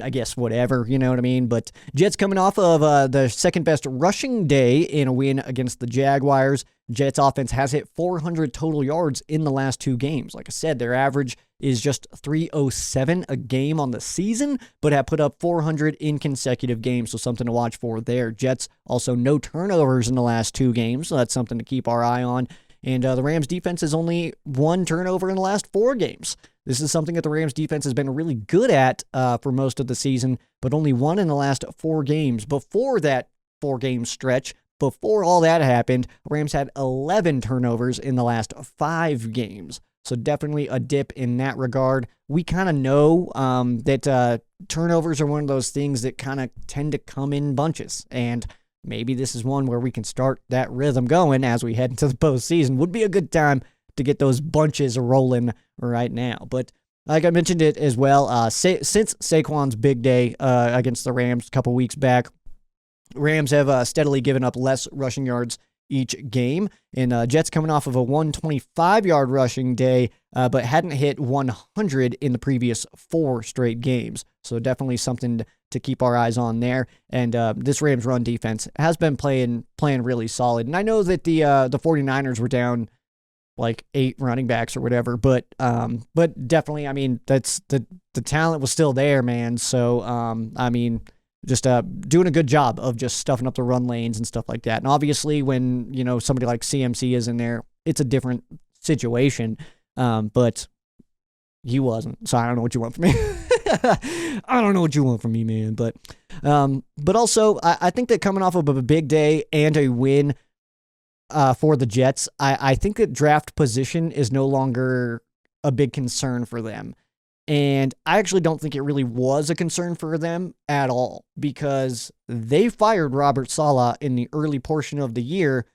S1: I guess whatever, you know what I mean? But Jets coming off of the second best rushing day in a win against the Jaguars. Jets offense has hit 400 total yards in the last two games. Like I said, their average is just 307 a game on the season, but have put up 400 in consecutive games, so something to watch for there. Jets also no turnovers in the last two games, so that's something to keep our eye on. And the Rams defense has only one turnover in the last 4 games. This is something that the Rams defense has been really good at for most of the season, but only one in the last 4 games. Before that 4-game stretch, before all that happened, Rams had 11 turnovers in the last 5 games. So definitely a dip in that regard. We kind of know that turnovers are one of those things that kind of tend to come in bunches. And maybe this is one where we can start that rhythm going as we head into the postseason. Would be a good time to get those bunches rolling right now. But like I mentioned it as well, since Saquon's big day against the Rams a couple weeks back, Rams have steadily given up less rushing yards each game. And Jets coming off of a 125-yard rushing day, but hadn't hit 100 in the previous 4 straight games. So definitely something to keep our eyes on there. And this Rams run defense has been playing really solid. And I know that the 49ers were down like 8 running backs or whatever, but definitely, I mean, that's the talent was still there, man. So I mean, just doing a good job of just stuffing up the run lanes and stuff like that. And obviously, when somebody like CMC is in there, it's a different situation. But he wasn't, so I don't know what you want from me. I don't know what you want from me, man. But also, I think that coming off of a big day and a win for the Jets, I think that draft position is no longer a big concern for them. And I actually don't think it really was a concern for them at all, because they fired Robert Saleh in the early portion of the year.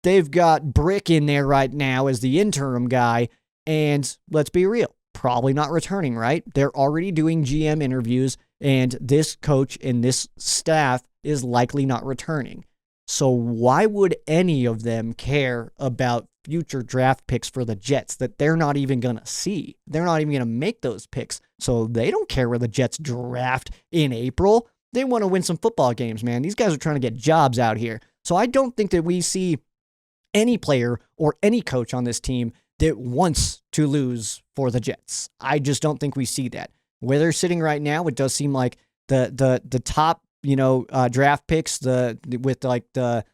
S1: They've got Brick in there right now as the interim guy, and let's be real, probably not returning, right? They're already doing GM interviews, and this coach and this staff is likely not returning. So why would any of them care about future draft picks for the Jets that they're not even going to see? They're not even going to make those picks. So they don't care where the Jets draft in April. They want to win some football games, man. These guys are trying to get jobs out here. So I don't think that we see any player or any coach on this team that wants to lose for the Jets. I just don't think we see that. Where they're sitting right now, it does seem like the top draft picks, with like the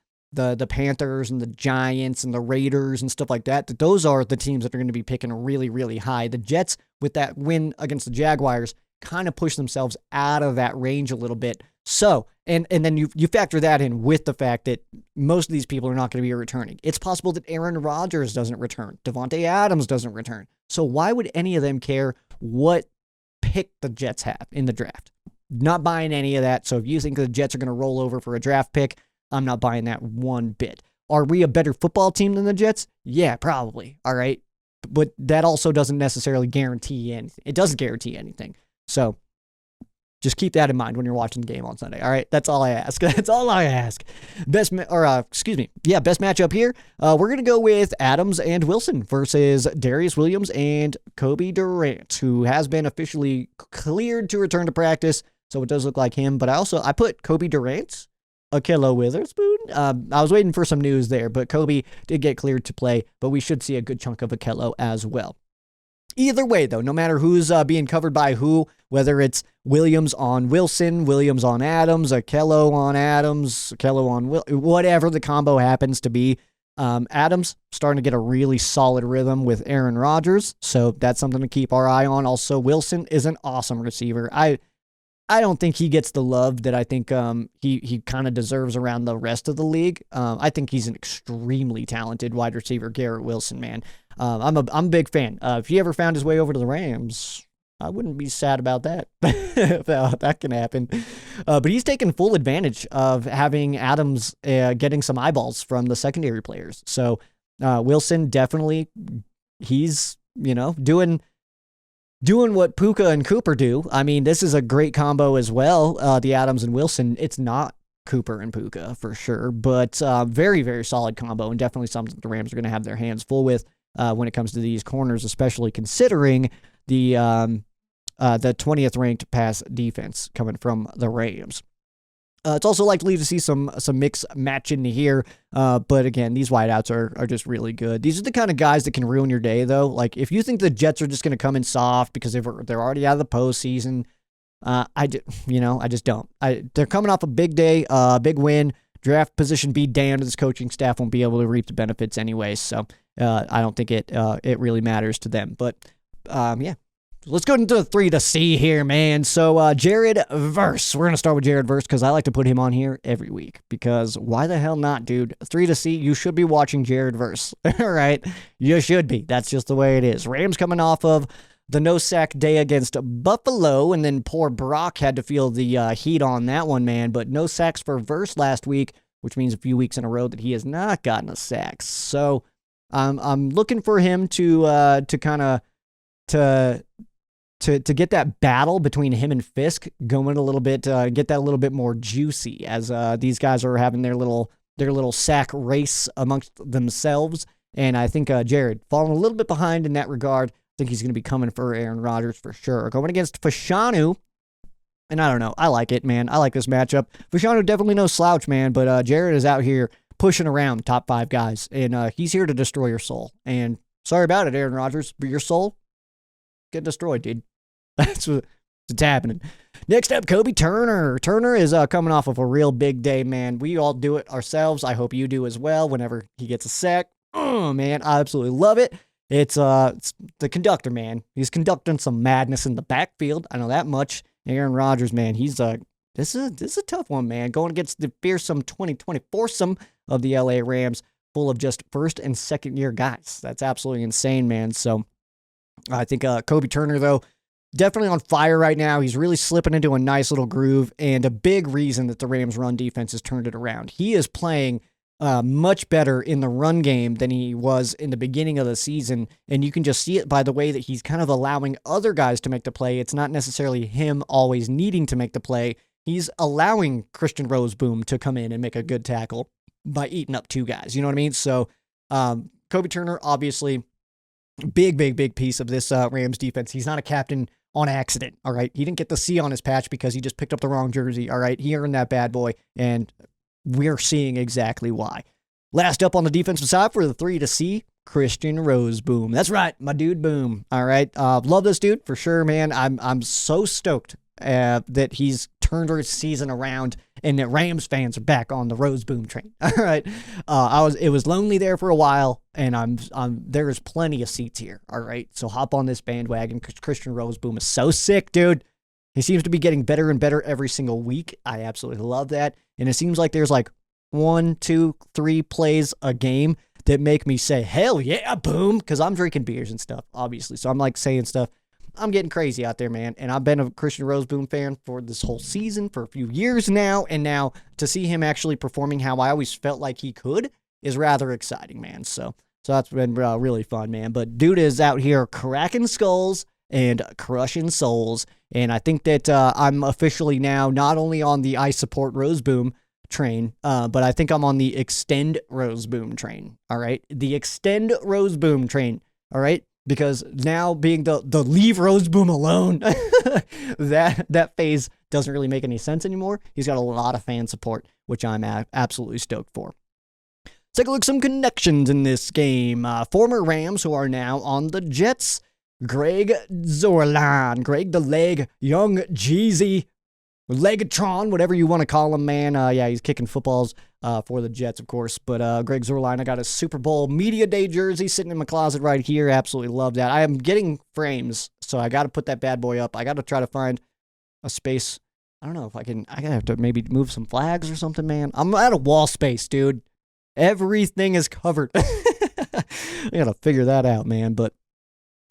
S1: Panthers and the Giants and the Raiders and stuff like that, those are the teams that are going to be picking really, really high. The Jets, with that win against the Jaguars, kind of push themselves out of that range a little bit. So, and then you factor that in with the fact that most of these people are not going to be returning. It's possible that Aaron Rodgers doesn't return. Devontae Adams doesn't return. So why would any of them care what pick the Jets have in the draft? Not buying any of that. So if you think the Jets are going to roll over for a draft pick, I'm not buying that one bit. Are we a better football team than the Jets? Yeah, probably. All right. But that also doesn't necessarily guarantee anything. It doesn't guarantee anything. So just keep that in mind when you're watching the game on Sunday. All right. That's all I ask. That's all I ask. Best matchup here. We're going to go with Adams and Wilson versus Darius Williams and Kobe Durant, who has been officially cleared to return to practice. So it does look like him. But I put Kobe Durant, Ahkello Witherspoon. I was waiting for some news there, but Kobe did get cleared to play. But we should see a good chunk of Ahkello as well. Either way, though, no matter who's being covered by who, whether it's Williams on Wilson, Williams on Adams, Ahkello on Adams, Ahkello on whatever the combo happens to be, Adams starting to get a really solid rhythm with Aaron Rodgers, so that's something to keep our eye on. Also, Wilson is an awesome receiver. I don't think he gets the love that I think he kind of deserves around the rest of the league. I think he's an extremely talented wide receiver, Garrett Wilson, man. I'm a big fan. If he ever found his way over to the Rams, I wouldn't be sad about that. That can happen. But he's taken full advantage of having Adams getting some eyeballs from the secondary players. So Wilson definitely, he's doing what Puka and Cooper do. I mean, this is a great combo as well, the Adams and Wilson. It's not Cooper and Puka for sure, but very, very solid combo, and definitely something the Rams are going to have their hands full with when it comes to these corners, especially considering the 20th ranked pass defense coming from the Rams. It's also likely to see some mix match in here, but again, these wideouts are just really good. These are the kind of guys that can ruin your day, though. Like, if you think the Jets are just going to come in soft because they're already out of the postseason, I just don't. They're coming off a big day, big win. Draft position be damned. This coaching staff won't be able to reap the benefits anyway, so I don't think it really matters to them. But yeah. Let's go into the 3 to C here, man. So, Jared Verse. We're going to start with Jared Verse because I like to put him on here every week. Because why the hell not, dude? 3 to C, you should be watching Jared Verse. All right? You should be. That's just the way it is. Rams coming off of the no-sack day against Buffalo, and then poor Brock had to feel the heat on that one, man. But no sacks for Verse last week, which means a few weeks in a row that he has not gotten a sack. So, I'm looking for him to get that battle between him and Fisk going a little bit, get that a little bit more juicy as these guys are having their little their little sack race amongst themselves. And I think Jared falling a little bit behind in that regard. I think he's going to be coming for Aaron Rodgers for sure. Going against Fashanu. And I don't know. I like it, man. I like this matchup. Fashanu definitely no slouch, man. But Jared is out here pushing around top 5 guys. And he's here to destroy your soul. And sorry about it, Aaron Rodgers. But your soul, get destroyed, dude. That's what's happening. Next up, Kobe Turner. Turner is coming off of a real big day, man. We all do it ourselves. I hope you do as well whenever he gets a sack. Oh, man, I absolutely love it. It's the conductor, man. He's conducting some madness in the backfield. I know that much. Aaron Rodgers, man, he's this is a tough one, man. Going against the fearsome 2024-some of the LA Rams, full of just first and second year guys. That's absolutely insane, man. So I think Kobe Turner, though, definitely on fire right now. He's really slipping into a nice little groove, and a big reason that the Rams' run defense has turned it around. He is playing much better in the run game than he was in the beginning of the season, and you can just see it by the way that he's kind of allowing other guys to make the play. It's not necessarily him always needing to make the play. He's allowing Christian Roseboom to come in and make a good tackle by eating up 2 guys. You know what I mean? So Kobe Turner, obviously, big piece of this Rams defense. He's not a captain on accident, all right? He didn't get the C on his patch because he just picked up the wrong jersey, all right? He earned that bad boy, and we're seeing exactly why. Last up on the defensive side for the 3 to C, Christian Roseboom. That's right, my dude Boom. All right, love this dude for sure, man. I'm so stoked that he's turned his season around and that Rams fans are back on the Roseboom train. All right, it was lonely there for a while, and there is plenty of seats here. All right, so hop on this bandwagon because Christian Roseboom is so sick, dude. He seems to be getting better and better every single week. I absolutely love that. And it seems like there's like 1, 2, 3 plays a game that make me say, hell yeah, Boom, because I'm drinking beers and stuff, obviously. So I'm like saying stuff. I'm getting crazy out there, man. And I've been a Christian Roseboom fan for this whole season, for a few years now. And now to see him actually performing how I always felt like he could is rather exciting, man. So that's been really fun, man. But dude is out here cracking skulls and crushing souls. And I think that I'm officially now not only on the I support Roseboom train, but I think I'm on the extend Roseboom train. All right. The extend Roseboom train. All right. Because now being the leave Roseboom alone, that phase doesn't really make any sense anymore. He's got a lot of fan support, which I'm absolutely stoked for. Let's take a look at some connections in this game. Former Rams who are now on the Jets. Greg Zorlan, Greg the Leg, Young Jeezy, Legatron, whatever you want to call him, man. Yeah, he's kicking footballs for the Jets, of course. But Greg Zorlan, I got a Super Bowl Media Day jersey sitting in my closet right here. Absolutely love that. I am getting frames, so I got to put that bad boy up. I got to try to find a space. I don't know if I can. I gotta have to maybe move some flags or something, man. I'm out of wall space, dude. Everything is covered. I gotta figure that out, man. But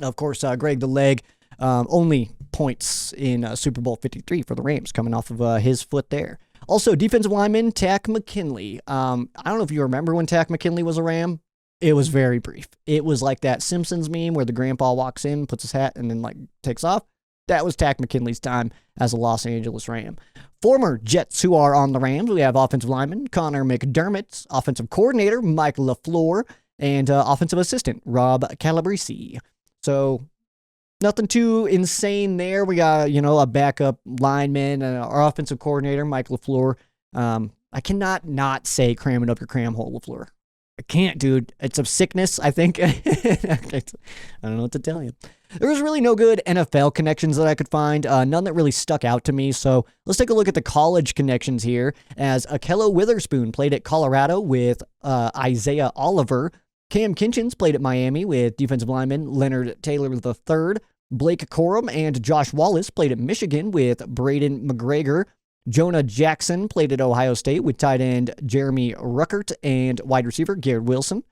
S1: of course, Greg the Leg, only points in Super Bowl 53 for the Rams, coming off of his foot there. Also, defensive lineman Tack McKinley. I don't know if you remember when Tack McKinley was a Ram. It was very brief. It was like that Simpsons meme where the grandpa walks in, puts his hat, and then like takes off. That was Tack McKinley's time as a Los Angeles Ram. Former Jets who are on the Rams, we have offensive lineman Connor McDermott, offensive coordinator Mike LaFleur, and offensive assistant Rob Calabrese. So nothing too insane there. We got, a backup lineman and our offensive coordinator, Mike LaFleur. I cannot not say cramming up your cram hole, LaFleur. I can't, dude. It's a sickness, I think. I don't know what to tell you. There was really no good NFL connections that I could find, none that really stuck out to me. So let's take a look at the college connections here, as Akello Witherspoon played at Colorado with Isaiah Oliver. Cam Kinchins played at Miami with defensive lineman Leonard Taylor III. Blake Corum and Josh Wallace played at Michigan with Braden McGregor. Jonah Jackson played at Ohio State with tight end Jeremy Ruckert and wide receiver Garrett Wilson.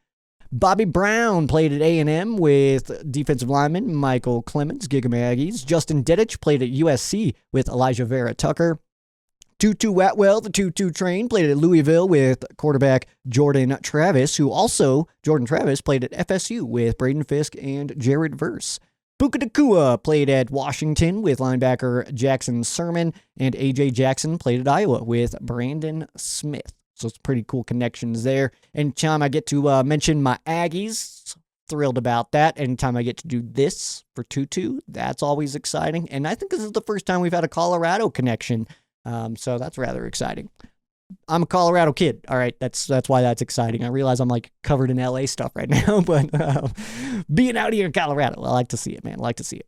S1: Bobby Brown played at A&M with defensive lineman Michael Clemens, Giga Aggies. Justin Dedich played at USC with Elijah Vera Tucker. Tutu Atwell, the 2-2 train, played at Louisville with quarterback Jordan Travis, Jordan Travis played at FSU with Braden Fisk and Jared Verse. Puka Nacua played at Washington with linebacker Jackson Sermon, and A.J. Jackson played at Iowa with Brandon Smith. So it's pretty cool connections there. Anytime I get to mention my Aggies, thrilled about that. Anytime I get to do this for Tutu, that's always exciting. And I think this is the first time we've had a Colorado connection. So that's rather exciting. I'm a Colorado kid. All right, that's why that's exciting. I realize I'm like covered in LA stuff right now, but being out here in Colorado, I like to see it, man. I like to see it.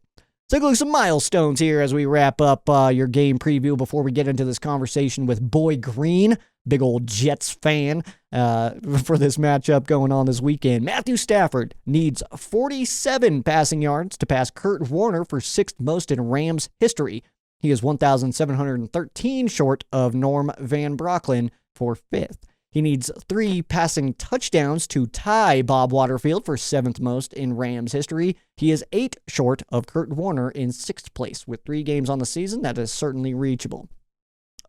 S1: Take a look at some milestones here as we wrap up your game preview before we get into this conversation with Boy Green, big old Jets fan, for this matchup going on this weekend. Matthew Stafford needs 47 passing yards to pass Kurt Warner for 6th most in Rams history. He is 1,713 short of Norm Van Brocklin for 5th. He needs 3 passing touchdowns to tie Bob Waterfield for 7th most in Rams history. He is 8 short of Kurt Warner in 6th place. With 3 games on the season, that is certainly reachable.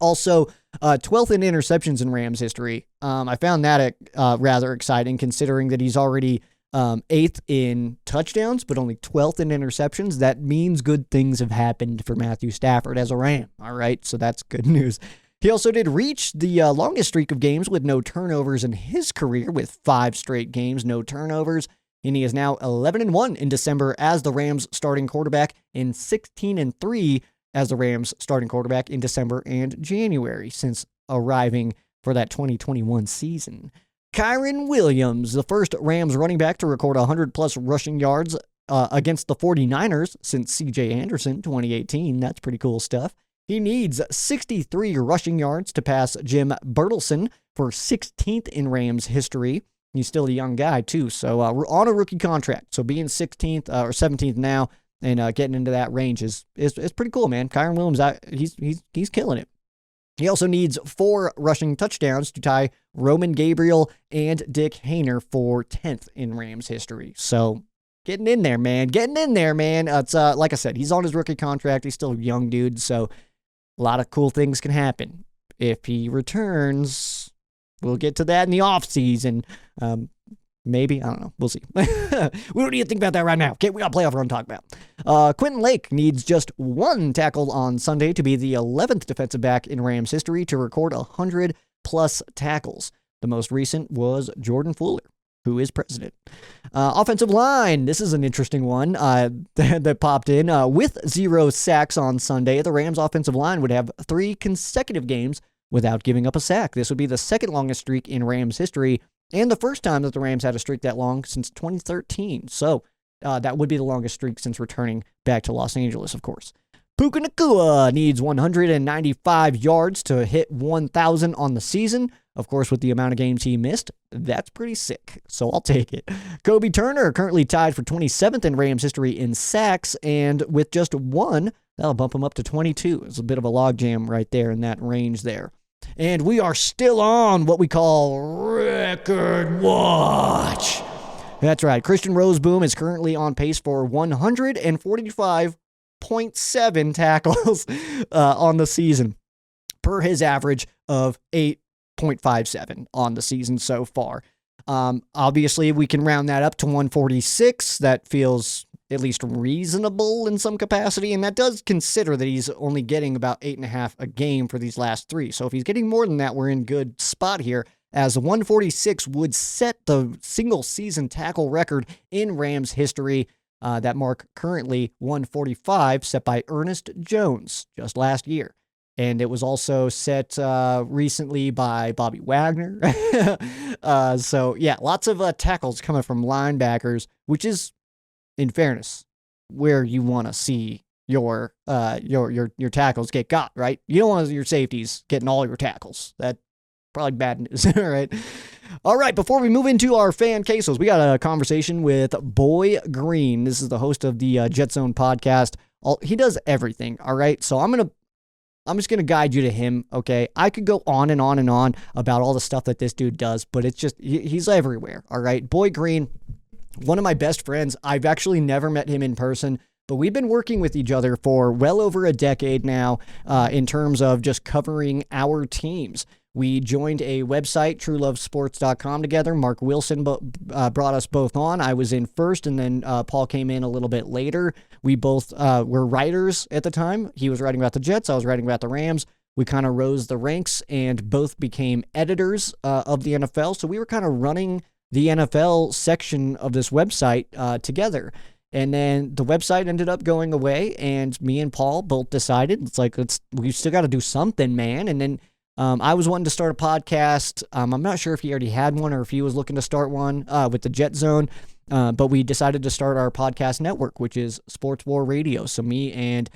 S1: Also, 12th in interceptions in Rams history. I found that rather exciting considering that he's already 8th in touchdowns, but only 12th in interceptions. That means good things have happened for Matthew Stafford as a Ram. All right, so that's good news. He also did reach the longest streak of games with no turnovers in his career, with 5 straight games, no turnovers. And he is now 11-1 in December as the Rams starting quarterback and 16-3 as the Rams starting quarterback in December and January since arriving for that 2021 season. Kyren Williams, the first Rams running back to record 100-plus rushing yards against the 49ers since C.J. Anderson 2018. That's pretty cool stuff. He needs 63 rushing yards to pass Jim Bertelsen for 16th in Rams history. He's still a young guy, too, so we're on a rookie contract. So being 16th or 17th now and getting into that range is pretty cool, man. Kyren Williams, he's killing it. He also needs 4 rushing touchdowns to tie Roman Gabriel and Dick Hayner for 10th in Rams history. So getting in there, man. Getting in there, man. It's like I said, he's on his rookie contract. He's still a young dude, so a lot of cool things can happen. If he returns, we'll get to that in the offseason. Maybe. I don't know. We'll see. We don't need to think about that right now. Okay, we got playoff run to talk about. Quentin Lake needs just 1 tackle on Sunday to be the 11th defensive back in Rams history to record 100-plus tackles. The most recent was Jordan Fuller, who is president. Offensive line. This is an interesting one that popped in. With 0 sacks on Sunday, the Rams offensive line would have 3 consecutive games without giving up a sack. This would be the second longest streak in Rams history and the first time that the Rams had a streak that long since 2013. So that would be the longest streak since returning back to Los Angeles, of course. Puka Nacua needs 195 yards to hit 1,000 on the season. Of course, with the amount of games he missed, that's pretty sick, so I'll take it. Kobe Turner currently tied for 27th in Rams history in sacks, and with just 1, that'll bump him up to 22. It's a bit of a logjam right there in that range there. And we are still on what we call Record Watch. That's right. Christian Roseboom is currently on pace for 145.7 tackles on the season, per his average of 8.57 on the season so far. Obviously, we can round that up to 146. That feels at least reasonable in some capacity, and that does consider that he's only getting about 8.5 a game for these last 3. So if he's getting more than that, we're in good spot here, as 146 would set the single-season tackle record in Rams history. That mark currently 145, set by Ernest Jones just last year. And it was also set recently by Bobby Wagner. So, yeah, lots of tackles coming from linebackers, which is, in fairness, where you want to see your tackles get got, right? You don't want your safeties getting all your tackles. That's probably bad news, all right? All right, before we move into our fan cases, we got a conversation with Boy Green. This is the host of the Jet Zone podcast. He does everything, all right? So I'm just going to guide you to him, okay? I could go on and on and on about all the stuff that this dude does, but it's just, he's everywhere, all right? Boy Green, one of my best friends. I've actually never met him in person, but we've been working with each other for well over a decade now in terms of just covering our teams. We joined a website, truelovesports.com, together. Mark Wilson brought us both on. I was in first, and then Paul came in a little bit later. We both were writers at the time. He was writing about the Jets. I was writing about the Rams. we kind of rose the ranks and both became editors of the NFL. So we were kind of running the NFL section of this website together. And then the website ended up going away, and me and Paul both decided we still got to do something, man. And then I was wanting to start a podcast. I'm not sure if he already had one or if he was looking to start one with the Jet Zone. But we decided to start our podcast network, which is Sports War Radio. So me and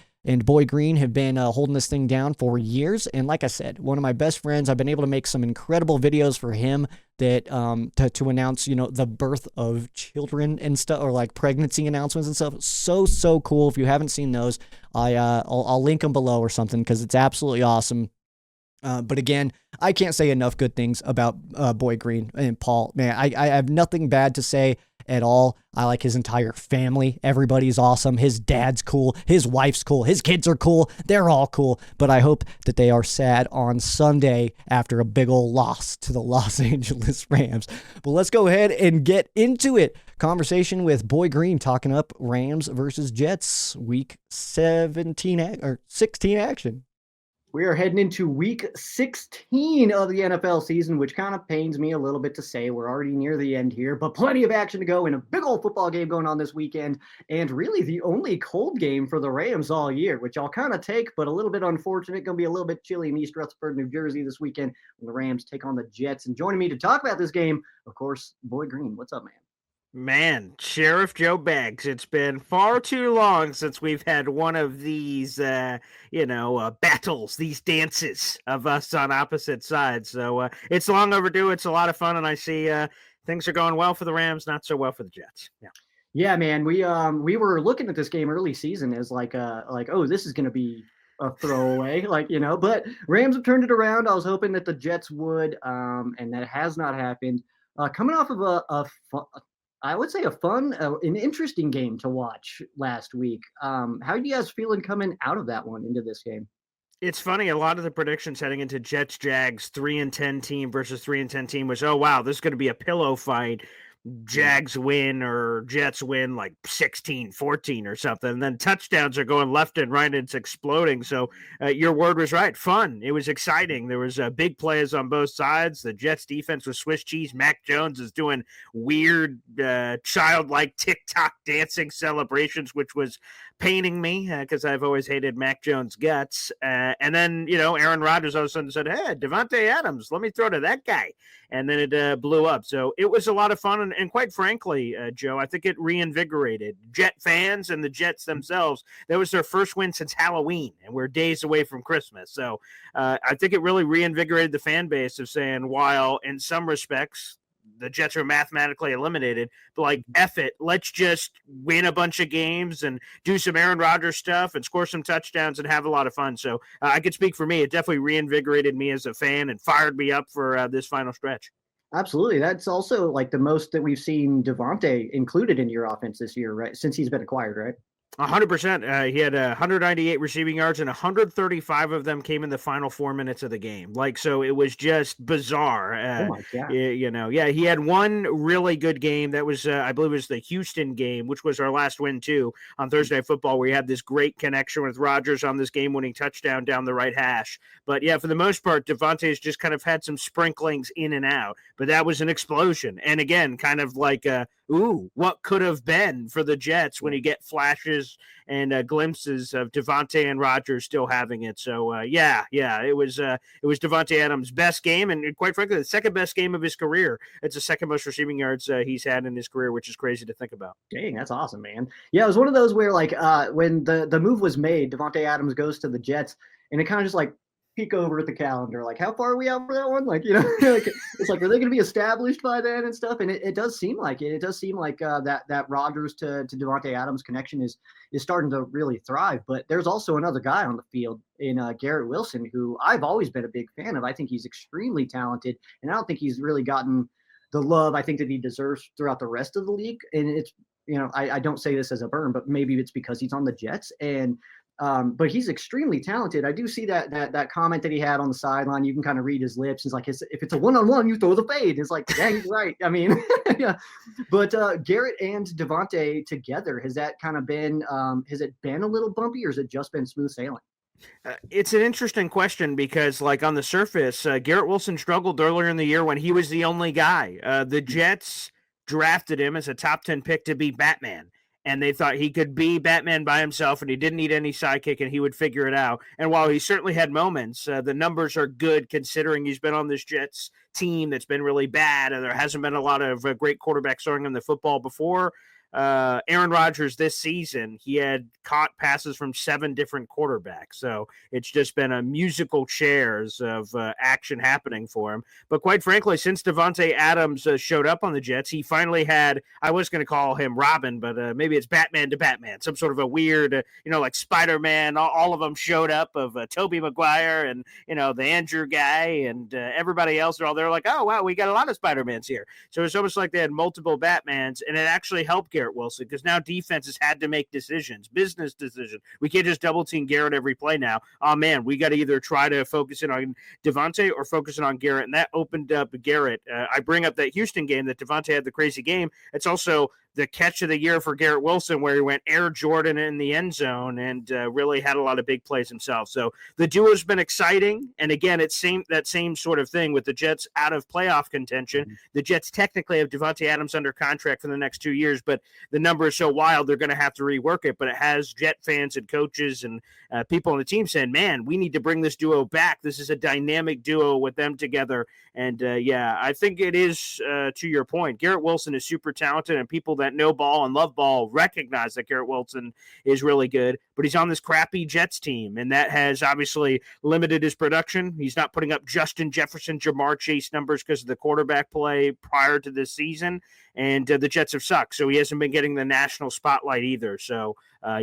S1: Boy Green have been holding this thing down for years. And like I said, one of my best friends, I've been able to make some incredible videos for him that to announce, the birth of children and stuff, or like pregnancy announcements and stuff. So cool. If you haven't seen those, I'll link them below or something, because it's absolutely awesome. But again, I can't say enough good things about Boy Green and Paul. Man, I have nothing bad to say at all. I like his entire family. Everybody's awesome. His dad's cool. His wife's cool. His kids are cool. They're all cool. But I hope that they are sad on Sunday after a big old loss to the Los Angeles Rams. But let's go ahead and get into it. Conversation with Boy Green talking up Rams versus Jets week 16 action.
S3: We are heading into week 16 of the NFL season, which kind of pains me a little bit to say. We're already near the end here, but plenty of action to go, and a big old football game going on this weekend, and really the only cold game for the Rams all year, which I'll kind of take, but a little bit unfortunate. Going to be a little bit chilly in East Rutherford, New Jersey this weekend when the Rams take on the Jets. And joining me to talk about this game, of course, Boy Green. What's up, man?
S4: Man, Sheriff Joe Baggs, it's been far too long since we've had one of these, battles, these dances of us on opposite sides. So it's long overdue. It's a lot of fun, and I see things are going well for the Rams, not so well for the Jets.
S3: Yeah, man. We were looking at this game early season as oh, this is going to be a throwaway, but Rams have turned it around. I was hoping that the Jets would, and that has not happened. Coming off of I would say a fun, an interesting game to watch last week. How are you guys feeling coming out of that one into this game?
S4: It's funny. A lot of the predictions heading into Jets-Jags 3-10 team versus 3-10 team was, oh, wow, this is going to be a pillow fight. Jags win or Jets win like 16-14 or something. And then touchdowns are going left and right. And it's exploding. So your word was right. Fun. It was exciting. There was big plays on both sides. The Jets defense was Swiss cheese. Mac Jones is doing weird childlike TikTok dancing celebrations, which was paining me because I've always hated Mac Jones' guts. And then, Aaron Rodgers all of a sudden said, hey, Devontae Adams, let me throw to that guy. And then it blew up. So it was a lot of fun. And quite frankly, Joe, I think it reinvigorated Jet fans and the Jets themselves. That was their first win since Halloween, and we're days away from Christmas. So I think it really reinvigorated the fan base of saying, while in some respects, the Jets are mathematically eliminated, but like, F it, let's just win a bunch of games and do some Aaron Rodgers stuff and score some touchdowns and have a lot of fun. So I could speak for me. It definitely reinvigorated me as a fan and fired me up for this final stretch.
S3: Absolutely. That's also like the most that we've seen Devontae included in your offense this year, right? Since he's been acquired, right?
S4: 100%. He had 198 receiving yards, and 135 of them came in the final 4 minutes of the game. So it was just bizarre.
S3: Oh my God.
S4: He had one really good game. That was, I believe it was the Houston game, which was our last win too on Thursday Night Football, where he had this great connection with Rodgers on this game-winning touchdown down the right hash. But yeah, for the most part, Devontae's just kind of had some sprinklings in and out, but that was an explosion. And again, kind of like what could have been for the Jets when you get flashes and glimpses of Devontae and Rodgers still having it. So it was Devontae Adams' best game, and quite frankly, the second best game of his career. It's the second most receiving yards he's had in his career, which is crazy to think about.
S3: Dang, that's awesome, man. Yeah, it was one of those where when the move was made, Devontae Adams goes to the Jets, and it kind of just like peek over at the calendar, like, how far are we out for that one? It's like, are they going to be established by then and stuff? And it does seem like it. It does seem like that Rodgers to Devontae Adams connection is starting to really thrive. But there's also another guy on the field in Garrett Wilson, who I've always been a big fan of. I think he's extremely talented, and I don't think he's really gotten the love I think that he deserves throughout the rest of the league. And it's, I don't say this as a burn, but maybe it's because he's on the Jets. And but he's extremely talented. I do see that comment that he had on the sideline. You can kind of read his lips. He's like, if it's a one-on-one, you throw the fade. It's like, dang, he's right. I mean, yeah. But Garrett and Devontae together, has that kind of been, has it been a little bumpy, or has it just been smooth sailing?
S4: It's an interesting question because, like, on the surface, Garrett Wilson struggled earlier in the year when he was the only guy. The Jets drafted him as a top 10 pick to be Batman, and they thought he could be Batman by himself and he didn't need any sidekick and he would figure it out. And while he certainly had moments, the numbers are good considering he's been on this Jets team that's been really bad and there hasn't been a lot of great quarterbacks throwing him the football before. Aaron Rodgers this season, he had caught passes from 7 different quarterbacks. So it's just been a musical chairs of action happening for him. But quite frankly, since Davante Adams showed up on the Jets, he finally had, I was going to call him Robin, but maybe it's Batman to Batman, some sort of a weird, like Spider-Man, all of them showed up of Tobey Maguire and, the Andrew guy and everybody else. They're all there like, oh, wow, we got a lot of Spider-Mans here. So it's almost like they had multiple Batmans, and it actually helped Garrett Wilson because now defenses had to make decisions, business decisions. We can't just double team Garrett every play now. Oh man, we got to either try to focus in on Davante or focus in on Garrett, and that opened up Garrett. I bring up that Houston game that Davante had the crazy game. It's also the catch of the year for Garrett Wilson where he went Air Jordan in the end zone and really had a lot of big plays himself. So the duo's been exciting. And again, it's that same sort of thing with the Jets out of playoff contention. Mm-hmm. The Jets technically have Davante Adams under contract for the next 2 years, but the number is so wild they're going to have to rework it. But it has Jet fans and coaches and people on the team saying, man, we need to bring this duo back. This is a dynamic duo with them together. And I think it is, to your point, Garrett Wilson is super talented, and people that know ball and love ball recognize that Garrett Wilson is really good, but he's on this crappy Jets team, and that has obviously limited his production. He's not putting up Justin Jefferson, Jamar Chase numbers because of the quarterback play prior to this season, and the Jets have sucked, so he hasn't been getting the national spotlight either. So, I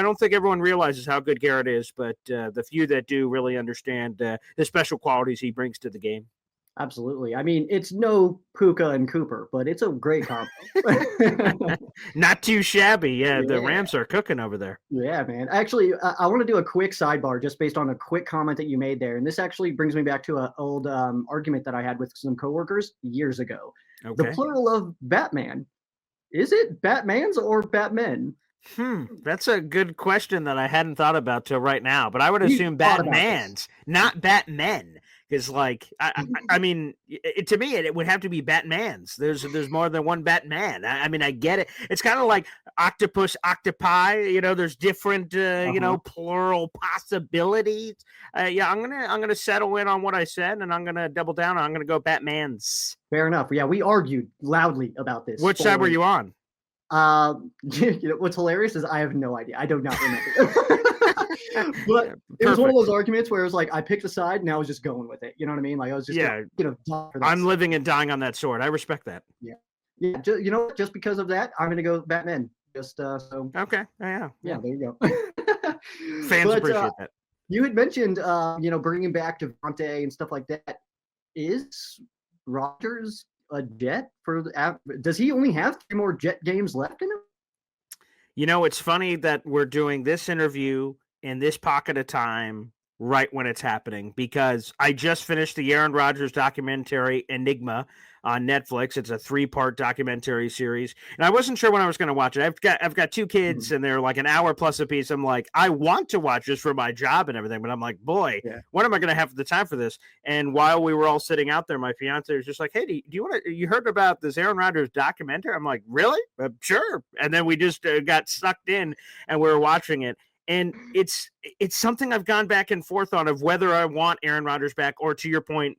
S4: don't think everyone realizes how good Garrett is, but the few that do really understand the special qualities he brings to the game.
S3: Absolutely. I mean, it's no Puka and Cooper, but it's a great combo.
S4: Not too shabby. Yeah, the Rams are cooking over there.
S3: Yeah, man. Actually, I want to do a quick sidebar just based on a quick comment that you made there. And this actually brings me back to an old argument that I had with some coworkers years ago. Okay. The plural of Batman. Is it Batmans or Batmen?
S4: That's a good question that I hadn't thought about till right now. But I would assume Batmans, not Batmen. Because, I mean, to me, it would have to be Batmans. There's more than one Batman. I mean, I get it. It's kind of like octopus, octopi. There's different, plural possibilities. I'm gonna settle in on what I said, and I'm gonna double down. I'm gonna go Batmans.
S3: Fair enough. Yeah, we argued loudly about this.
S4: Which side were you on?
S3: What's hilarious is I have no idea. I do not remember. But it was one of those arguments where it was like I picked a side and I was just going with it. You know what I mean? Like I was just
S4: I'm living and dying on that sword. I respect that.
S3: Yeah. Just because of that, I'm gonna go Batman. Just so.
S4: Okay. Yeah.
S3: There you go.
S4: Fans appreciate that.
S3: You had mentioned bringing back Davante and stuff like that. Is Rodgers a Jet does he only have 3 more Jet games left in him?
S4: It's funny that we're doing this interview in this pocket of time right when it's happening, because I just finished the Aaron Rodgers documentary Enigma on Netflix. It's a 3-part documentary series, and I wasn't sure when I was going to watch it. I've got 2 kids, and they're like an hour plus a piece. I'm like, I want to watch this for my job and everything, but I'm like, boy, when am I going to have the time for this? And while we were all sitting out there, my fiance was just like, hey, do you want to? You heard about this Aaron Rodgers documentary? I'm like, really? Sure. And then we just got sucked in, and we were watching it. And it's something I've gone back and forth on of whether I want Aaron Rodgers back, or, to your point,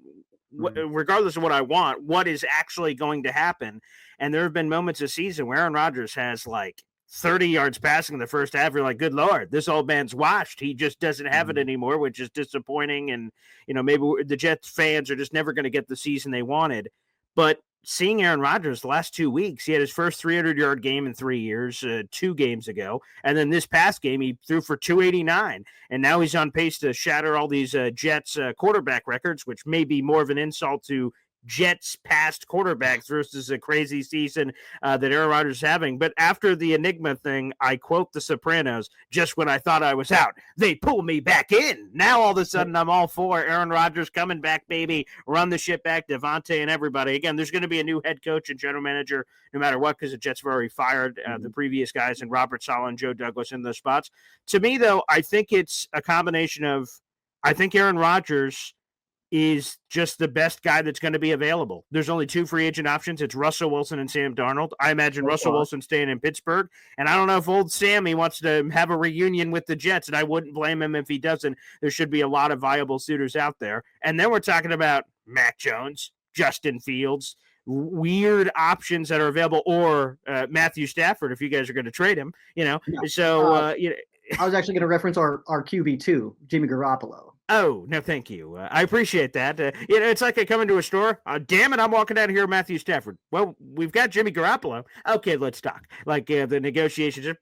S4: regardless of what I want, what is actually going to happen. And there have been moments this season where Aaron Rodgers has like 30 yards passing in the first half. You're like, good Lord, this old man's washed. He just doesn't have it anymore, which is disappointing. And, maybe the Jets fans are just never going to get the season they wanted. But seeing Aaron Rodgers the last 2 weeks, he had his first 300-yard game in 3 years, 2 games ago. And then this past game, he threw for 289. And now he's on pace to shatter all these Jets quarterback records, which may be more of an insult to Jets past quarterbacks versus a crazy season that Aaron Rodgers is having. But after the Enigma thing, I quote The Sopranos, just when I thought I was out, they pull me back in. Now all of a sudden I'm all for Aaron Rodgers coming back, baby, run the shit back, Devontae and everybody. Again, there's going to be a new head coach and general manager no matter what, because the Jets have already fired the previous guys and Robert Saleh and Joe Douglas in those spots. To me, though, I think it's a combination of, I think Aaron Rodgers is just the best guy that's going to be available. There's only 2 free agent options. It's Russell Wilson and Sam Darnold. I imagine Russell Wilson staying in Pittsburgh. And I don't know if old Sammy wants to have a reunion with the Jets, and I wouldn't blame him if he doesn't. There should be a lot of viable suitors out there. And then we're talking about Mac Jones, Justin Fields, weird options that are available, or Matthew Stafford, if you guys are going to trade him, you know. Yeah. So, you know,
S3: I was actually going to reference our QB2, Jimmy Garoppolo.
S4: Oh, no, thank you. I appreciate that. You know, it's like I come into a store. Damn it, I'm walking out of here with Matthew Stafford. Well, we've got Jimmy Garoppolo. Okay, let's talk. Like the negotiations just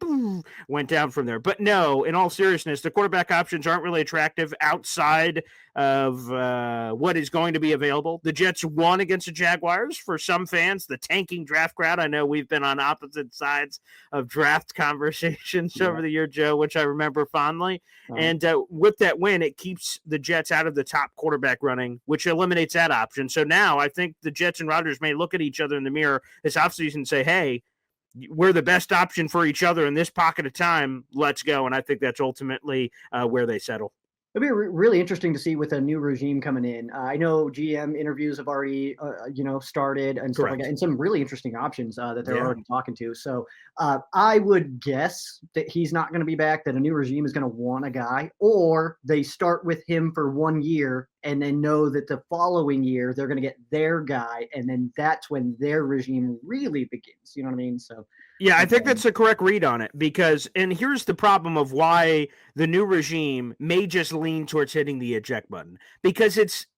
S4: went down from there. But no, in all seriousness, the quarterback options aren't really attractive outside of what is going to be available. The Jets won against the Jaguars. For some fans, the tanking draft crowd. I know we've been on opposite sides of draft conversations over the year, Joe, which I remember fondly. And with that win, it keeps the Jets out of the top quarterback running, which eliminates that option. So now I think the Jets and Rodgers may look at each other in the mirror this offseason and say, hey, we're the best option for each other in this pocket of time. Let's go. And I think that's ultimately where they settle.
S3: It'll be really interesting to see with a new regime coming in. I know GM interviews have already, started and stuff like that, and some really interesting options that they're already talking to. So I would guess that he's not going to be back, that a new regime is going to want a guy, or they start with him for 1 year and then know that the following year they're going to get their guy, and then that's when their regime really begins. You know what I mean? So.
S4: Yeah, I think that's the correct read on it, because, and here's the problem of why the new regime may just lean towards hitting the eject button, because it's,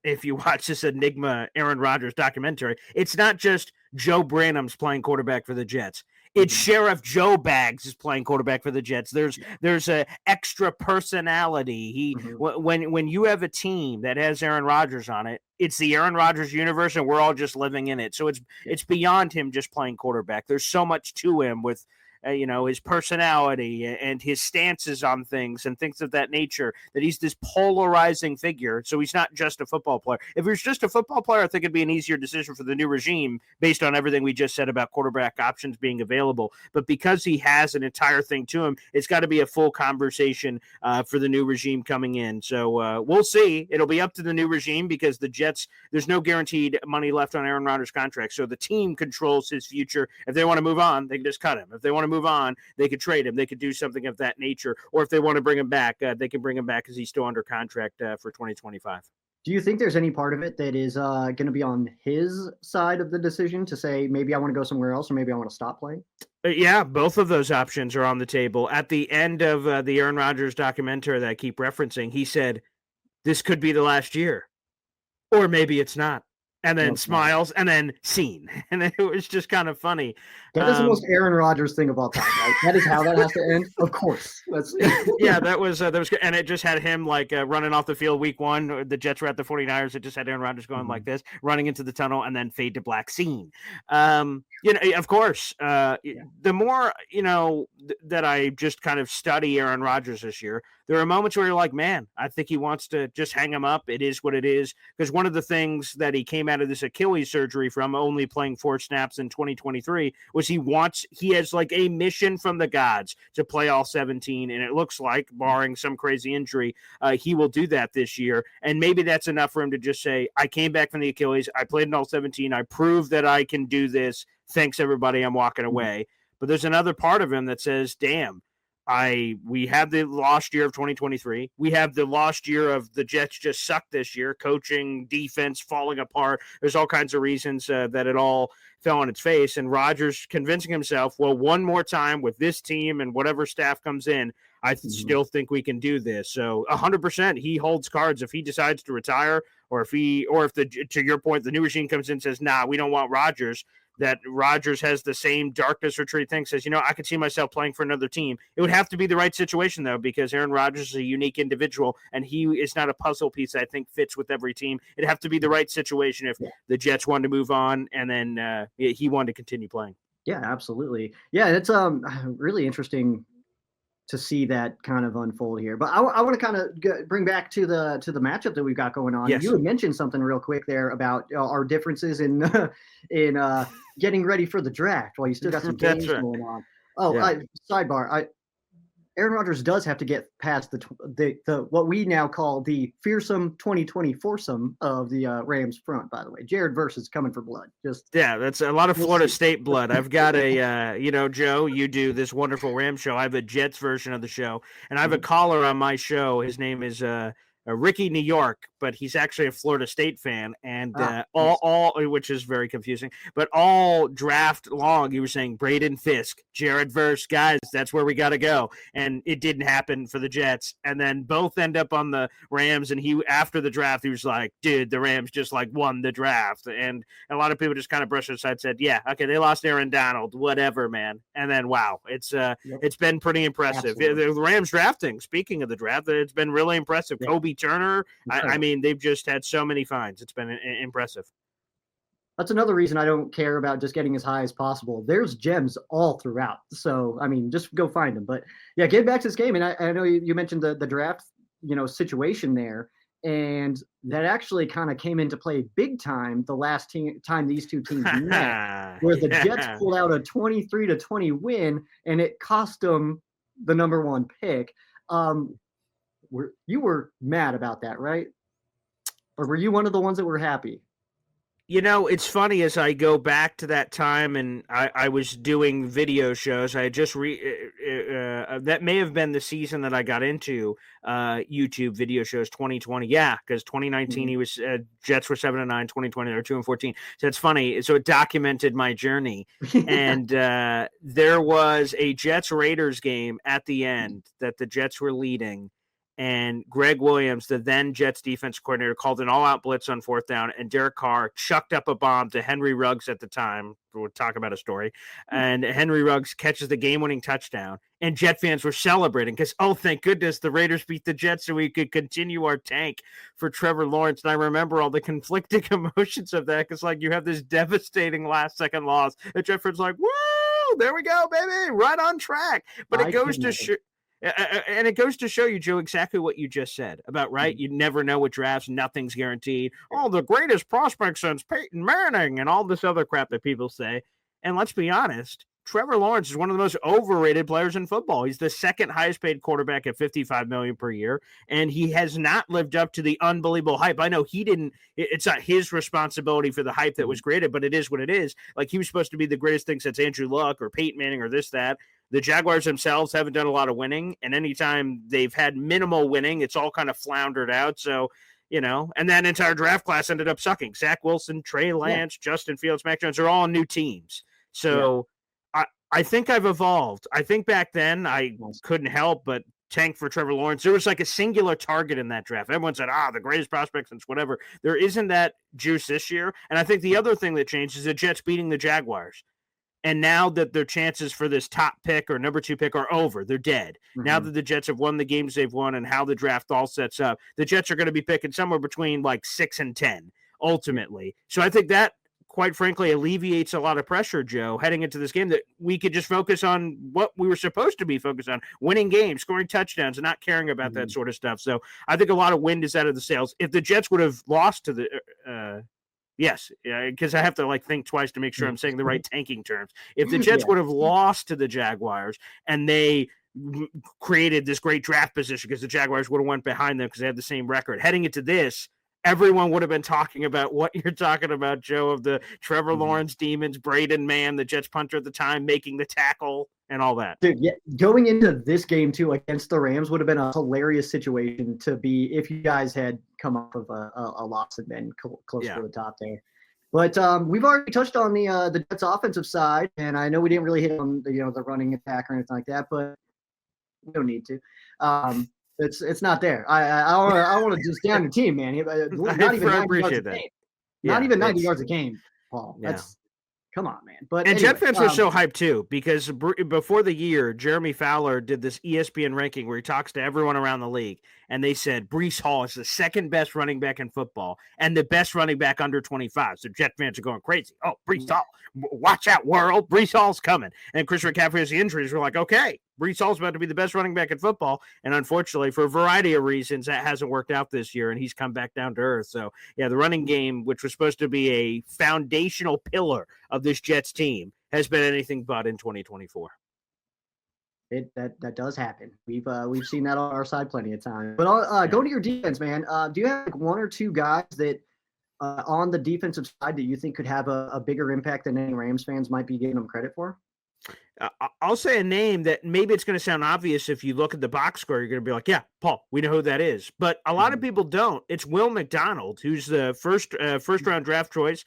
S4: if you watch this Enigma Aaron Rodgers documentary, it's not just Joe Branham's playing quarterback for the Jets. It's Sheriff Joe Bags is playing quarterback for the Jets. There's a extra personality. When you have a team that has Aaron Rodgers on it, it's the Aaron Rodgers universe, and we're all just living in it. So it's beyond him just playing quarterback. There's so much to him with his personality and his stances on things and things of that nature, that he's this polarizing figure. So he's not just a football player. If he was just a football player, I think it'd be an easier decision for the new regime based on everything we just said about quarterback options being available. But because he has an entire thing to him, it's got to be a full conversation for the new regime coming in. So we'll see. It'll be up to the new regime, because the Jets, there's no guaranteed money left on Aaron Rodgers' contract. So the team controls his future. If they want to move on, they can just cut him. If they want to move on, they could trade him. They could do something of that nature. Or if they want to bring him back, they can bring him back because he's still under contract for 2025.
S3: Do you think there's any part of it that is going to be on his side of the decision to say, maybe I want to go somewhere else, or maybe I want to stop playing?
S4: Yeah, both of those options are on the table. At the end of the Aaron Rodgers documentary that I keep referencing, he said, this could be the last year, or maybe it's not. And then smiles, and then scene. And it was just kind of funny.
S3: That is the most Aaron Rodgers thing of all time, right? That is how that has to end. Of course.
S4: Yeah, that was good. And it just had him like running off the field week 1. The Jets were at the 49ers. It just had Aaron Rodgers going like this, running into the tunnel, and then fade to black, scene. Of course, the more, that I just kind of study Aaron Rodgers this year, there are moments where you're like, man, I think he wants to just hang him up. It is what it is. Because one of the things that he came out of this Achilles surgery from, only playing 4 snaps in 2023, was he has like a mission from the gods to play all 17. And it looks like, barring some crazy injury, he will do that this year. And maybe that's enough for him to just say, I came back from the Achilles. I played in all 17. I proved that I can do this. Thanks, everybody. I'm walking away. But there's another part of him that says, damn, we have the lost year of 2023. We have the lost year of the Jets just sucked this year, coaching, defense falling apart. There's all kinds of reasons that it all fell on its face. And Rodgers convincing himself, well, one more time with this team and whatever staff comes in, I still think we can do this. So 100% he holds cards if he decides to retire, or if to your point, the new regime comes in and says, nah, we don't want Rodgers. that Rodgers has the same darkness retreat thing, says, I could see myself playing for another team. It would have to be the right situation, though, because Aaron Rodgers is a unique individual, and he is not a puzzle piece that I think fits with every team. It'd have to be the right situation if the Jets wanted to move on and then he wanted to continue playing.
S3: Yeah, absolutely. Yeah, it's really interesting to see that kind of unfold here. But I want to kind of bring back to the matchup that we've got going on.
S4: Yes.
S3: You had mentioned something real quick there about our differences in getting ready for the draft while you still got some games going on. Oh, sidebar. Aaron Rodgers does have to get past the what we now call the fearsome 2020 foursome of the Rams front. By the way, Jared Verse is coming for blood.
S4: That's a lot of Florida State blood. I've got a Joe, you do this wonderful Rams show. I have a Jets version of the show, and I have a caller on my show. His name is Ricky New York, but he's actually a Florida State fan, and all which is very confusing. But all draft long, you were saying Braden Fisk, Jared Verse, guys, that's where we got to go, and it didn't happen for the Jets. And then both end up on the Rams, and he after the draft, he was like, "Dude, the Rams just won the draft," and a lot of people just kind of brushed it aside, said, "Yeah, okay, they lost Aaron Donald, whatever, man." And then wow, it's been pretty impressive. The Rams drafting. Speaking of the draft, it's been really impressive.
S3: Yeah.
S4: Kobe Turner. I mean, they've just had so many finds. It's been impressive.
S3: That's another reason I don't care about just getting as high as possible. There's gems all throughout. So, I mean, just go find them. But yeah, getting back to this game, and I know you mentioned the draft, situation there, and that actually kind of came into play big time the last time these two teams met, where the Jets pulled out a 23-20 win, and it cost them the number one pick. You were mad about that, right? Or were you one of the ones that were happy?
S4: It's funny as I go back to that time and I was doing video shows. I had just that may have been the season that I got into YouTube video shows 2020. Yeah, because 2019 he was Jets were 7-9, 2020 they were 2-14. So it's funny. So it documented my journey. And there was a Jets Raiders game at the end that the Jets were leading. And Greg Williams, the then Jets defense coordinator, called an all-out blitz on fourth down, and Derek Carr chucked up a bomb to Henry Ruggs at the time. We'll talk about a story. And Henry Ruggs catches the game-winning touchdown, and Jet fans were celebrating because, oh, thank goodness, the Raiders beat the Jets so we could continue our tank for Trevor Lawrence. And I remember all the conflicting emotions of that because, you have this devastating last-second loss. And Jet fans like, woo, there we go, baby, right on track. But it goes to show. And it goes to show you, Joe, exactly what you just said about, right? You never know with drafts. Nothing's guaranteed. Oh, the greatest prospect since Peyton Manning and all this other crap that people say. And let's be honest, Trevor Lawrence is one of the most overrated players in football. He's the second highest paid quarterback at $55 million per year. And he has not lived up to the unbelievable hype. I know he didn't, it's not his responsibility for the hype that was created, but it is what it is. He was supposed to be the greatest thing since Andrew Luck or Peyton Manning or this, that. The Jaguars themselves haven't done a lot of winning, and anytime they've had minimal winning, it's all kind of floundered out. So, and that entire draft class ended up sucking. Zach Wilson, Trey Lance, Justin Fields, Mac Jones are all new teams. So I think I've evolved. I think back then I couldn't help but tank for Trevor Lawrence. There was a singular target in that draft. Everyone said, the greatest prospect since whatever. There isn't that juice this year. And I think the other thing that changed is the Jets beating the Jaguars. And now that their chances for this top pick or number 2 pick are over, they're dead. Mm-hmm. Now that the Jets have won the games they've won and how the draft all sets up, the Jets are going to be picking somewhere between 6 and 10 ultimately. So I think that, quite frankly, alleviates a lot of pressure, Joe, heading into this game, that we could just focus on what we were supposed to be focused on, winning games, scoring touchdowns, and not caring about that sort of stuff. So I think a lot of wind is out of the sails. If the Jets would have lost to the yes, because I have to think twice to make sure I'm saying the right tanking terms. If the Jets would have lost to the Jaguars and they created this great draft position because the Jaguars would have went behind them because they had the same record, heading into this, everyone would have been talking about what you're talking about, Joe, of the Trevor Lawrence demons, Braden Mann, the Jets punter at the time, making the tackle and all that.
S3: Dude, yeah, going into this game too against the Rams would have been a hilarious situation to be if you guys had come up with a loss and been close to the top there. But we've already touched on the Jets offensive side, and I know we didn't really hit on the running attack or anything like that, but we don't need to. It's not there. I want to just down the team, man. Not even 90 yards a game. Not even 90 yards a game, Paul. Come on, man. But
S4: And
S3: anyway,
S4: Jet fans are so hyped too, because before the year, Jeremy Fowler did this ESPN ranking where he talks to everyone around the league, and they said Breece Hall is the second best running back in football and the best running back under 25. So Jet fans are going crazy. Oh, Breece Hall, watch out, world! Breece Hall's coming. And Chris McCaffrey has the injuries. We're like, okay, Breece Hall's about to be the best running back in football, and unfortunately, for a variety of reasons, that hasn't worked out this year, and he's come back down to earth. So yeah, the running game, which was supposed to be a foundational pillar of this Jets team, has been anything but in 2024.
S3: That does happen. We've seen that on our side plenty of times. But going to your defense, man. Do you have like one or two guys that on the defensive side that you think could have a bigger impact than any Rams fans might be giving them credit for?
S4: I'll say a name that maybe it's going to sound obvious if you look at the box score. You're going to be like, yeah, Paul, we know who that is. But a lot of people don't. It's Will McDonald, who's the first round draft choice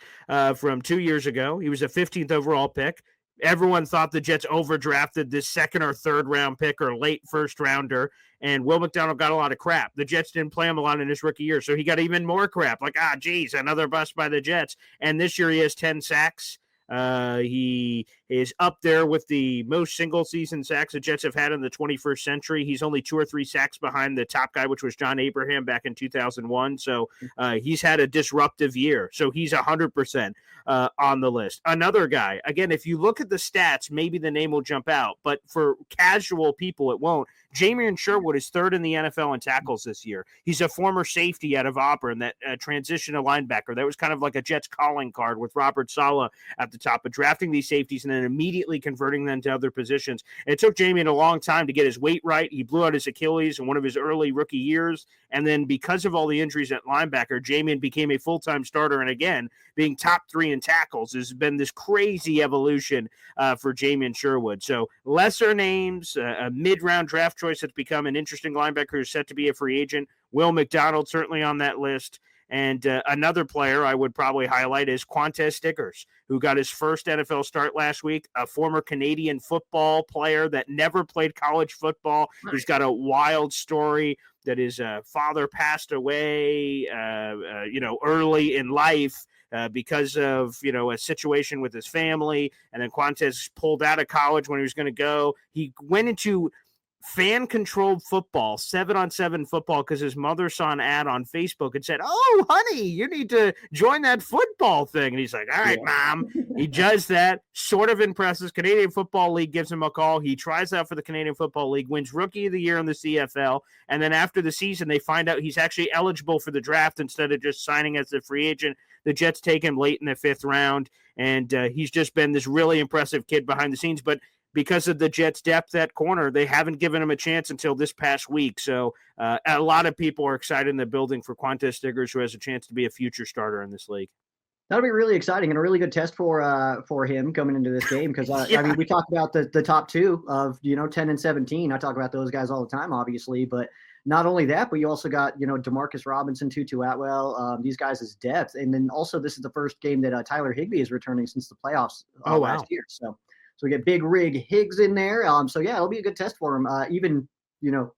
S4: from 2 years ago. He was a 15th overall pick. Everyone thought the Jets overdrafted this second or third round pick or late first rounder, and Will McDonald got a lot of crap. The Jets didn't play him a lot in his rookie year, so he got even more crap. Like, geez, another bust by the Jets. And this year he has 10 sacks. He is up there with the most single season sacks the Jets have had in the 21st century. He's only 2 or 3 sacks behind the top guy, which was John Abraham back in 2001. So he's had a disruptive year. So he's 100% on the list. Another guy, again, if you look at the stats, maybe the name will jump out, but for casual people, it won't. Jamian Sherwood is third in the NFL in tackles this year. He's a former safety out of Auburn that transitioned to linebacker. That was kind of like a Jets calling card with Robert Saleh at the top of drafting these safeties and then immediately converting them to other positions. And it took Jamian a long time to get his weight right. He blew out his Achilles in one of his early rookie years. And then because of all the injuries at linebacker, Jamian became a full-time starter. And again, being top 3 in tackles has been this crazy evolution for Jamian Sherwood. So lesser names, a mid-round draft choice that's become an interesting linebacker who's set to be a free agent. Will McDonald certainly on that list. And another player I would probably highlight is Quantez Stickers, who got his first NFL start last week, a former Canadian football player that never played college football. Right. He's got a wild story that his father passed away, early in life. Because of, a situation with his family. And then Quantez pulled out of college when he was going to go. He went into fan-controlled football, 7-on-7 football, because his mother saw an ad on Facebook and said, "Oh, honey, you need to join that football thing." And he's like, "All right, Mom." He does that, sort of impresses. Canadian Football League gives him a call. He tries out for the Canadian Football League, wins Rookie of the Year in the CFL, and then after the season, they find out he's actually eligible for the draft instead of just signing as a free agent. The Jets take him late in the 5th round, and he's just been this really impressive kid behind the scenes, but because of the Jets' depth at corner, they haven't given him a chance until this past week. So a lot of people are excited in the building for Quantez Stickers, who has a chance to be a future starter in this league.
S3: That'll be really exciting and a really good test for him coming into this game because, we talk about the top 2 of, 10 and 17. I talk about those guys all the time, obviously, but not only that, but you also got, DeMarcus Robinson, Tutu Atwell, these guys' depth. And then also this is the first game that Tyler Higbee is returning since the playoffs last year. So we get Big Rig Higgs in there. So yeah, it'll be a good test for him. Even,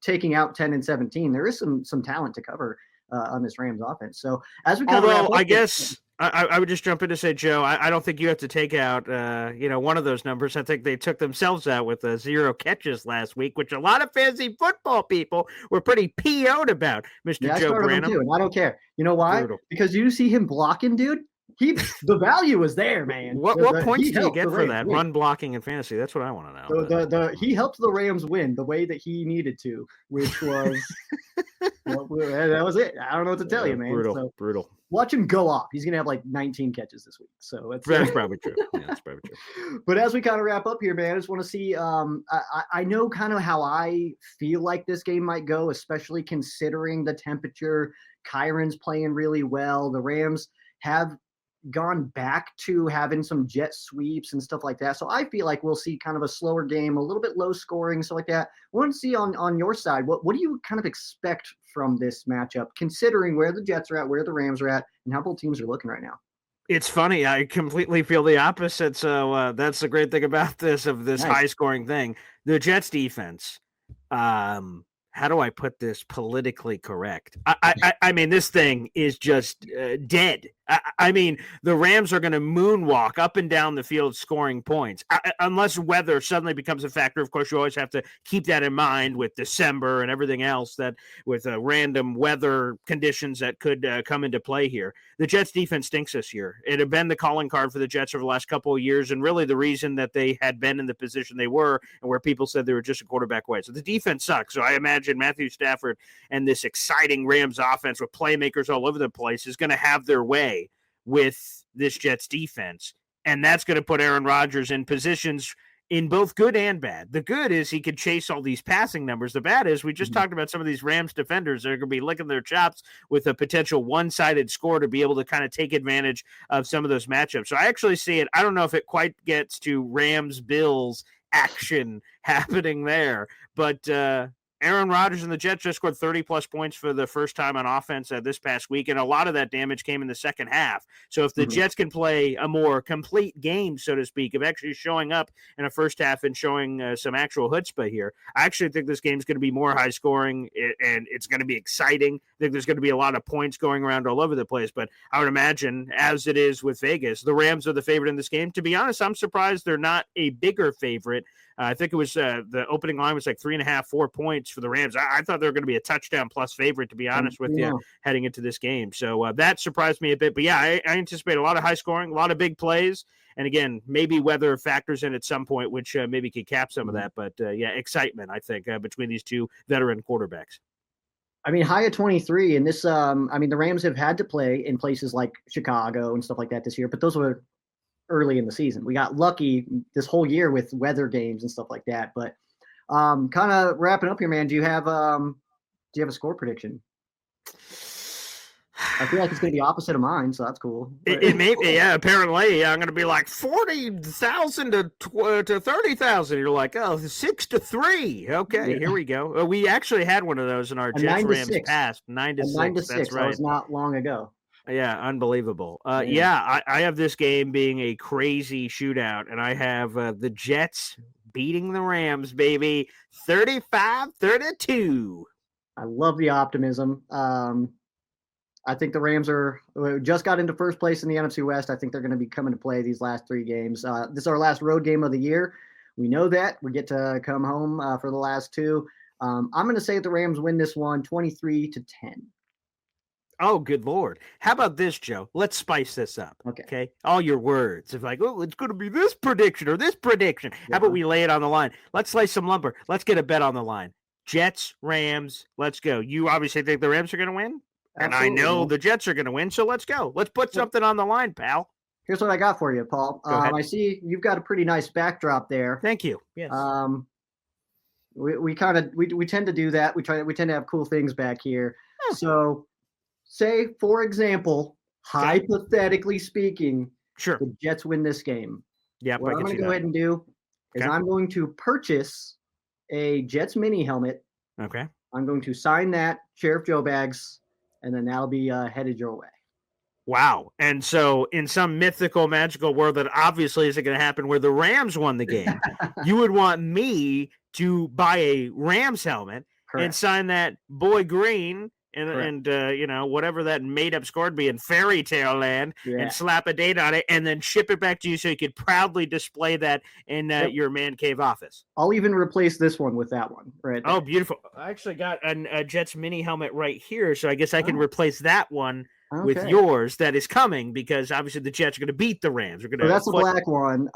S3: taking out 10 and 17, there is some talent to cover on this Rams offense. So as we
S4: I guess I would just jump in to say, Joe, I don't think you have to take out, one of those numbers. I think they took themselves out with 0 catches last week, which a lot of fantasy football people were pretty PO'd about, Mr. Joe Branham.
S3: Too, and I don't care. You know why? Brutal. Because you see him blocking, dude. The value was there, man.
S4: What points do you get for that? Run blocking in fantasy. That's what I want to
S3: know. He helped the Rams win the way that he needed to, which was that was it. I don't know what to tell you, man.
S4: Brutal.
S3: Watch him go off. He's gonna have like 19 catches this week. So
S4: that's probably true. Yeah, that's probably true.
S3: But as we kind of wrap up here, man, I just want to see. I know kind of how I feel like this game might go, especially considering the temperature. Kyron's playing really well. The Rams have gone back to having some jet sweeps and stuff like that. So I feel like we'll see kind of a slower game, a little bit low scoring, stuff like that. I want to see on your side, what do you kind of expect from this matchup, considering where the Jets are at, where the Rams are at, and how both teams are looking right now?
S4: It's funny. I completely feel the opposite. So that's the great thing about this high scoring thing. The Jets defense how do I put this politically correct? I mean, this thing is just dead. I mean, the Rams are going to moonwalk up and down the field scoring points, unless weather suddenly becomes a factor. Of course, you always have to keep that in mind with December and everything else that with random weather conditions that could come into play here. The Jets defense stinks this year. It had been the calling card for the Jets over the last couple of years, and really the reason that they had been in the position they were and where people said they were just a quarterback away. So the defense sucks. So I imagine Matthew Stafford and this exciting Rams offense with playmakers all over the place is going to have their way with this Jets defense. And that's going to put Aaron Rodgers in positions in both good and bad. The good is he could chase all these passing numbers. The bad is we just talked about some of these Rams defenders that are going to be licking their chops with a potential one-sided score to be able to kind of take advantage of some of those matchups. So I actually see it. I don't know if it quite gets to Rams-Bills action happening there, but Aaron Rodgers and the Jets just scored 30-plus points for the first time on offense this past week, and a lot of that damage came in the second half. So if the Jets can play a more complete game, so to speak, of actually showing up in a first half and showing some actual chutzpah here, I actually think this game's going to be more high-scoring, and it's going to be exciting. I think there's going to be a lot of points going around all over the place, but I would imagine, as it is with Vegas, the Rams are the favorite in this game. To be honest, I'm surprised they're not a bigger favorite. I think it was the opening line was like 3.5, 4 points for the Rams. I thought they were going to be a touchdown plus favorite, to be honest with you, heading into this game. So that surprised me a bit. But yeah, I anticipate a lot of high scoring, a lot of big plays. And again, maybe weather factors in at some point, which maybe could cap some of that. But yeah, excitement, I think, between these two veteran quarterbacks.
S3: I mean, high at 23, and this, I mean, the Rams have had to play in places like Chicago and stuff like that this year, but those were early in the season. We got lucky this whole year with weather games and stuff like that. But kind of wrapping up here, man, do you have a score prediction? I feel like it's going to be opposite of mine, so that's cool.
S4: It may be, yeah. Apparently, I'm going to be like 40,000 to 30,000. You're like, 6-3. Okay, Here we go. We actually had one of those in our Jets Rams past 9-6.
S3: 9-6.
S4: That's right.
S3: That was not long ago.
S4: Yeah, unbelievable. I have this game being a crazy shootout, and I have the Jets beating the Rams, baby, 35-32.
S3: I love the optimism. I think the Rams just got into first place in the NFC West. I think they're going to be coming to play these last 3 games. This is our last road game of the year. We know that. We get to come home for the last 2. I'm going to say the Rams win this one 23-10.
S4: Oh, good Lord. How about this, Joe? Let's spice this up. Okay. All your words of like, it's going to be this prediction or this prediction. How about we lay it on the line? Let's lay some lumber. Let's get a bet on the line. Jets, Rams, let's go. You obviously think the Rams are going to win? Absolutely. And I know the Jets are going to win, so let's go. Let's put something on the line, pal.
S3: Here's what I got for you, Paul. I see you've got a pretty nice backdrop there.
S4: Thank you. Yes.
S3: We tend to do that. We tend to have cool things back here. So say, for example, hypothetically speaking, the Jets win this game.
S4: Yeah,
S3: what I'm going to go ahead and do is I'm going to purchase a Jets mini helmet.
S4: Okay.
S3: I'm going to sign that, Sheriff Joe Bags, and then that'll be headed your way.
S4: Wow. And so in some mythical, magical world that obviously isn't going to happen where the Rams won the game, you would want me to buy a Rams helmet and sign that Boy Green and whatever that made-up score would be in fairy tale land and slap a date on it and then ship it back to you so you could proudly display that in your man cave office.
S3: I'll even replace this one with that one. Right.
S4: Oh, beautiful. I actually got a Jets mini helmet right here, so I guess I can replace that one with yours that is coming because obviously the Jets are going to beat the Rams.
S3: That's a black one.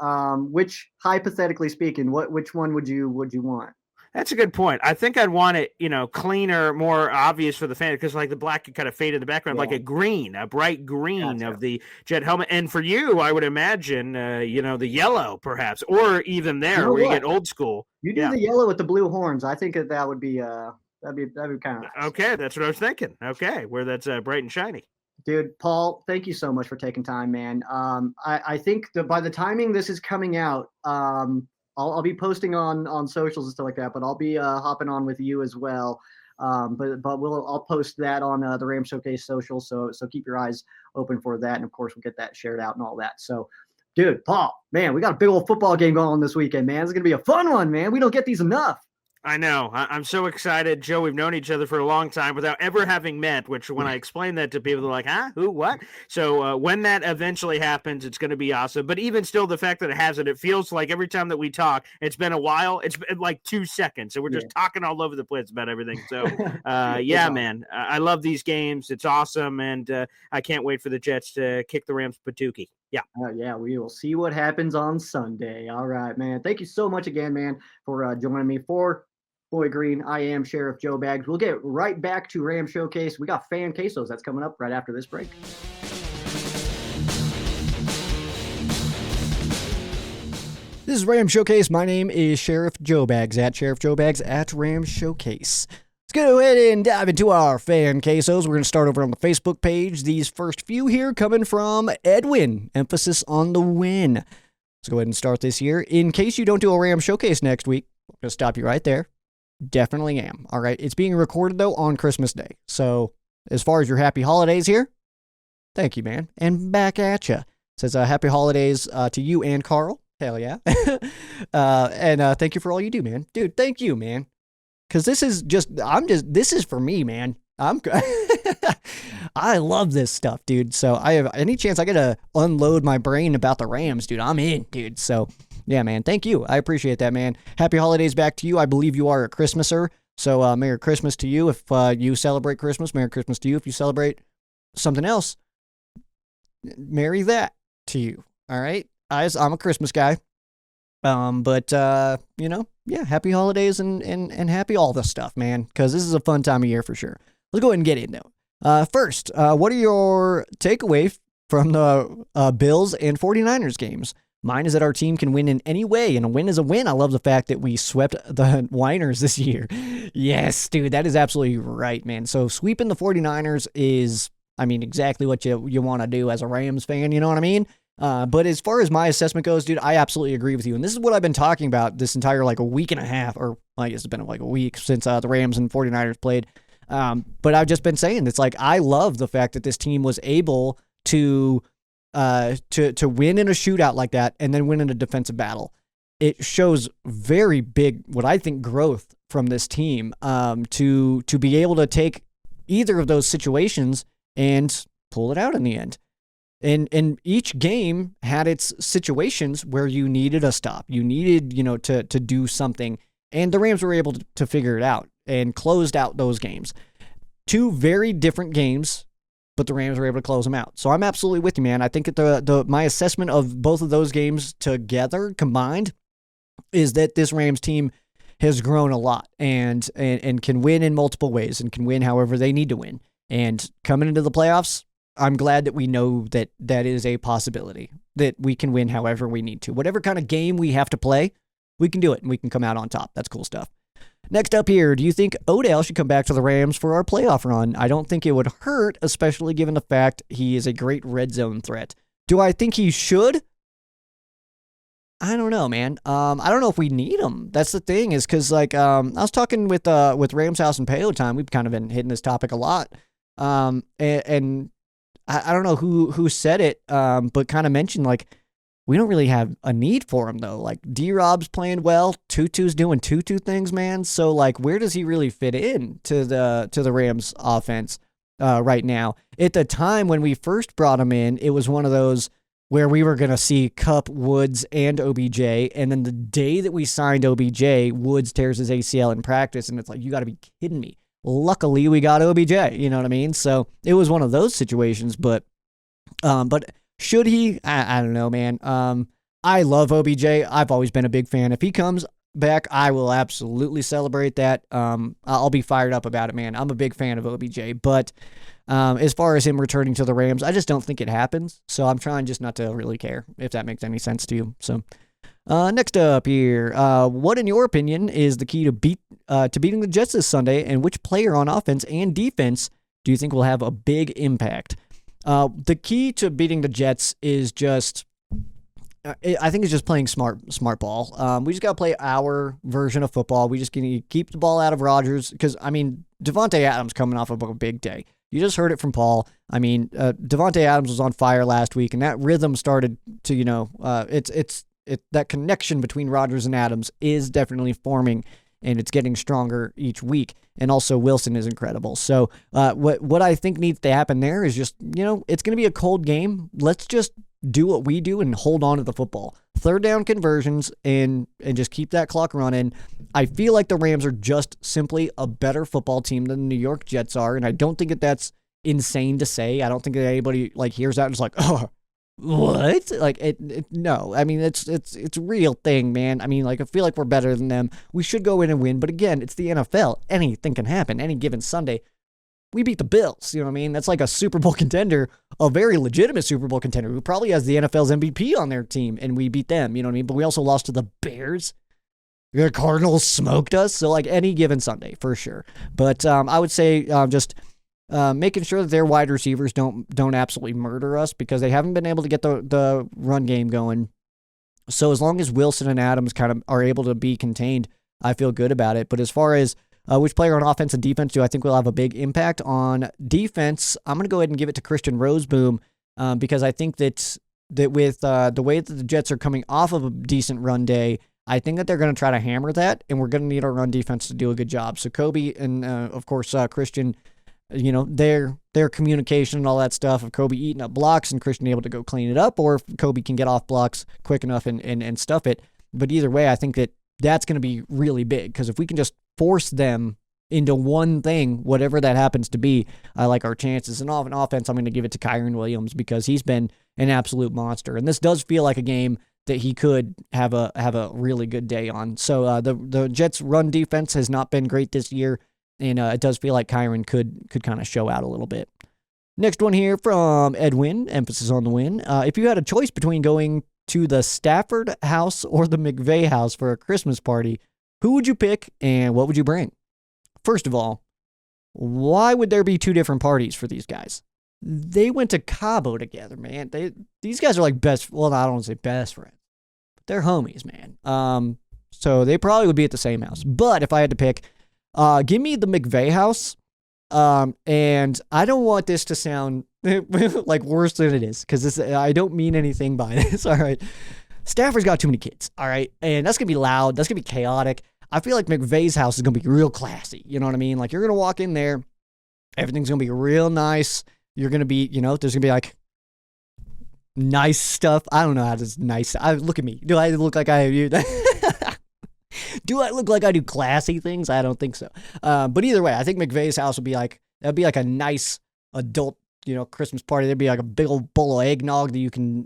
S3: Which, hypothetically speaking, which one would you want?
S4: That's a good point. I think I'd want it, cleaner, more obvious for the fan because like the black could kind of fade in the background, like a bright green of the Jet helmet. And for you, I would imagine, the yellow perhaps, or even there where you get old school.
S3: You do the yellow with the blue horns. I think that would be that'd be kind of nice.
S4: Okay, that's what I was thinking. Okay, where that's bright and shiny.
S3: Dude, Paul, thank you so much for taking time, man. I think by the timing this is coming out, I'll be posting on socials and stuff like that, but I'll be hopping on with you as well. But I'll post that on the Ram Showcase social. So keep your eyes open for that, and of course we'll get that shared out and all that. So, dude, Paul, man, we got a big old football game going on this weekend, man. It's gonna be a fun one, man. We don't get these enough.
S4: I know. I'm so excited. Joe, we've known each other for a long time without ever having met, which when I explain that to people, they're like, huh? Who? What? So when that eventually happens, it's going to be awesome. But even still, the fact that it hasn't, it feels like every time that we talk, it's been a while. It's been like 2 seconds. So we're just talking all over the place about everything. So, yeah, man, I love these games. It's awesome. And I can't wait for the Jets to kick the Rams patookie. Yeah.
S3: Yeah, we will see what happens on Sunday. All right, man. Thank you so much again, man, for joining me. For Boy Green, I am Sheriff Joe Bags. We'll get right back to Ram Showcase. We got Fan Quesos. That's coming up right after this break.
S1: This is Ram Showcase. My name is Sheriff Joe Bags at Sheriff Joe Bags at Ram Showcase. Let's go ahead and dive into our Fan Quesos. We're going to start over on the Facebook page. These first few here coming from Edwin. Emphasis on the win. Let's go ahead and start this here. In case you don't do a Ram Showcase next week, I'm going to stop you right there. Definitely am. All right. It's being recorded, though, on Christmas Day. So as far as your happy holidays here, thank you, man. And back at you. Says happy holidays to you and Carl. Hell yeah. And thank you for all you do, man. Dude, thank you, man. Because this is this is for me, man. I love this stuff, dude. So I have any chance I get to unload my brain about the Rams, dude, I'm in, dude. So yeah, man, thank you. I appreciate that, man. Happy holidays back to you. I believe you are a Christmaser. So Merry Christmas to you if you celebrate Christmas. Merry Christmas to you if you celebrate something else. Merry that to you. All right. I'm a Christmas guy. But you know, yeah, happy holidays and happy all this stuff, man, because this is a fun time of year for sure. Let's go ahead and get in, though. First, what are your takeaways from the Bills and 49ers games? Mine is that our team can win in any way, and a win is a win. I love the fact that we swept the Winers this year. Yes, dude, that is absolutely right, man. So sweeping the 49ers is, I mean, exactly what you want to do as a Rams fan, you know what I mean? But as far as my assessment goes, dude, I absolutely agree with you. And this is what I've been talking about this entire, like, a week and a half, or I guess it's been like a week since the Rams and 49ers played. But I've just been saying, it's like, I love the fact that this team was able to win in a shootout like that and then win in a defensive battle. It shows very big, what I think, growth from this team, to be able to take either of those situations and pull it out in the end. And each game had its situations where you needed a stop. You needed, to do something. And the Rams were able to figure it out and closed out those games. Two very different games, but the Rams were able to close them out. So I'm absolutely with you, man. I think that my assessment of both of those games together, combined, is that this Rams team has grown a lot and can win in multiple ways and can win however they need to win. And coming into the playoffs, I'm glad that we know that that is a possibility, that we can win however we need to. Whatever kind of game we have to play, we can do it, and we can come out on top. That's cool stuff. Next up here, do you think Odell should come back to the Rams for our playoff run? I don't think it would hurt, especially given the fact he is a great red zone threat. Do I think he should? I don't know, man. I don't know if we need him. That's the thing, is because, like, I was talking with Rams House and Payo Time. We've kind of been hitting this topic a lot. And I don't know who said it, but kind of mentioned, like, we don't really have a need for him, though. Like, D-Rob's playing well. Tutu's doing Tutu things, man. So, like, where does he really fit in to the Rams offense right now? At the time when we first brought him in, it was one of those where we were going to see Kupp, Woods, and OBJ. And then the day that we signed OBJ, Woods tears his ACL in practice. And it's like, you got to be kidding me. Luckily, we got OBJ, you know what I mean? So it was one of those situations, but should he? I don't know, man. I love OBJ. I've always been a big fan. If he comes back, I will absolutely celebrate that. I'll be fired up about it, man. I'm a big fan of OBJ, but as far as him returning to the Rams, I just don't think it happens. So I'm trying just not to really care, if that makes any sense to you. So next up here, what in your opinion is the key to beating the Jets this Sunday, and which player on offense and defense do you think will have a big impact? The key to beating the Jets is just, I think it's just playing smart ball. We just got to play our version of football. We just need to keep the ball out of Rodgers, because, I mean, Devontae Adams coming off of a big day. You just heard it from Paul. I mean, Devontae Adams was on fire last week, and that rhythm started to, that connection between Rodgers and Adams is definitely forming. and it's getting stronger each week. And also Wilson is incredible. So what I think needs to happen there is just, it's going to be a cold game. Let's just do what we do and hold on to the football. Third down conversions and just keep that clock running. I feel like the Rams are just simply a better football team than the New York Jets are, and I don't think that's insane to say. I don't think that anybody hears that and is like, oh, what? No. I mean, it's a real thing, man. I mean, I feel like we're better than them. We should go in and win, but again, it's the NFL. Anything can happen any given Sunday. We beat the Bills, you know what I mean? That's like a Super Bowl contender, a very legitimate Super Bowl contender who probably has the NFL's MVP on their team, and we beat them, you know what I mean? But we also lost to the Bears. The Cardinals smoked us, so any given Sunday, for sure. But I would say just making sure that their wide receivers don't absolutely murder us, because they haven't been able to get the run game going. So as long as Wilson and Adams kind of are able to be contained, I feel good about it. But as far as which player on offense and defense do I think will have a big impact on defense, I'm going to go ahead and give it to Christian Roseboom, because I think that with the way that the Jets are coming off of a decent run day, I think that they're going to try to hammer that, and we're going to need our run defense to do a good job. So Kobe and, of course, Christian, their communication and all that stuff of Kobe eating up blocks and Christian able to go clean it up, or if Kobe can get off blocks quick enough and stuff it. But either way, I think that's going to be really big, because if we can just force them into one thing, whatever that happens to be, I like our chances. And off an offense, I'm going to give it to Kyron Williams, because he's been an absolute monster. And this does feel like a game that he could have a really good day on. So the Jets' run defense has not been great this year, and it does feel like Kyron could kind of show out a little bit. Next one here from Edwin, emphasis on the win. If you had a choice between going to the Stafford house or the McVay house for a Christmas party, who would you pick and what would you bring? First of all, why would there be two different parties for these guys? They went to Cabo together, man. These guys are like I don't want to say best friends, but they're homies, man. So they probably would be at the same house. But if I had to pick, give me the McVay house. And I don't want this to sound like worse than it is, because I don't mean anything by this. All right. Stafford's got too many kids. All right. And that's going to be loud. That's going to be chaotic. I feel like McVay's house is going to be real classy. You know what I mean? You're going to walk in there. Everything's going to be real nice. You're going to be, there's going to be nice stuff. I don't know how to nice. Look at me. Do I look like do I look like I do classy things? I don't think so. But either way, I think McVay's house would be that'd be a nice adult, Christmas party. There'd be a big old bowl of eggnog that you can,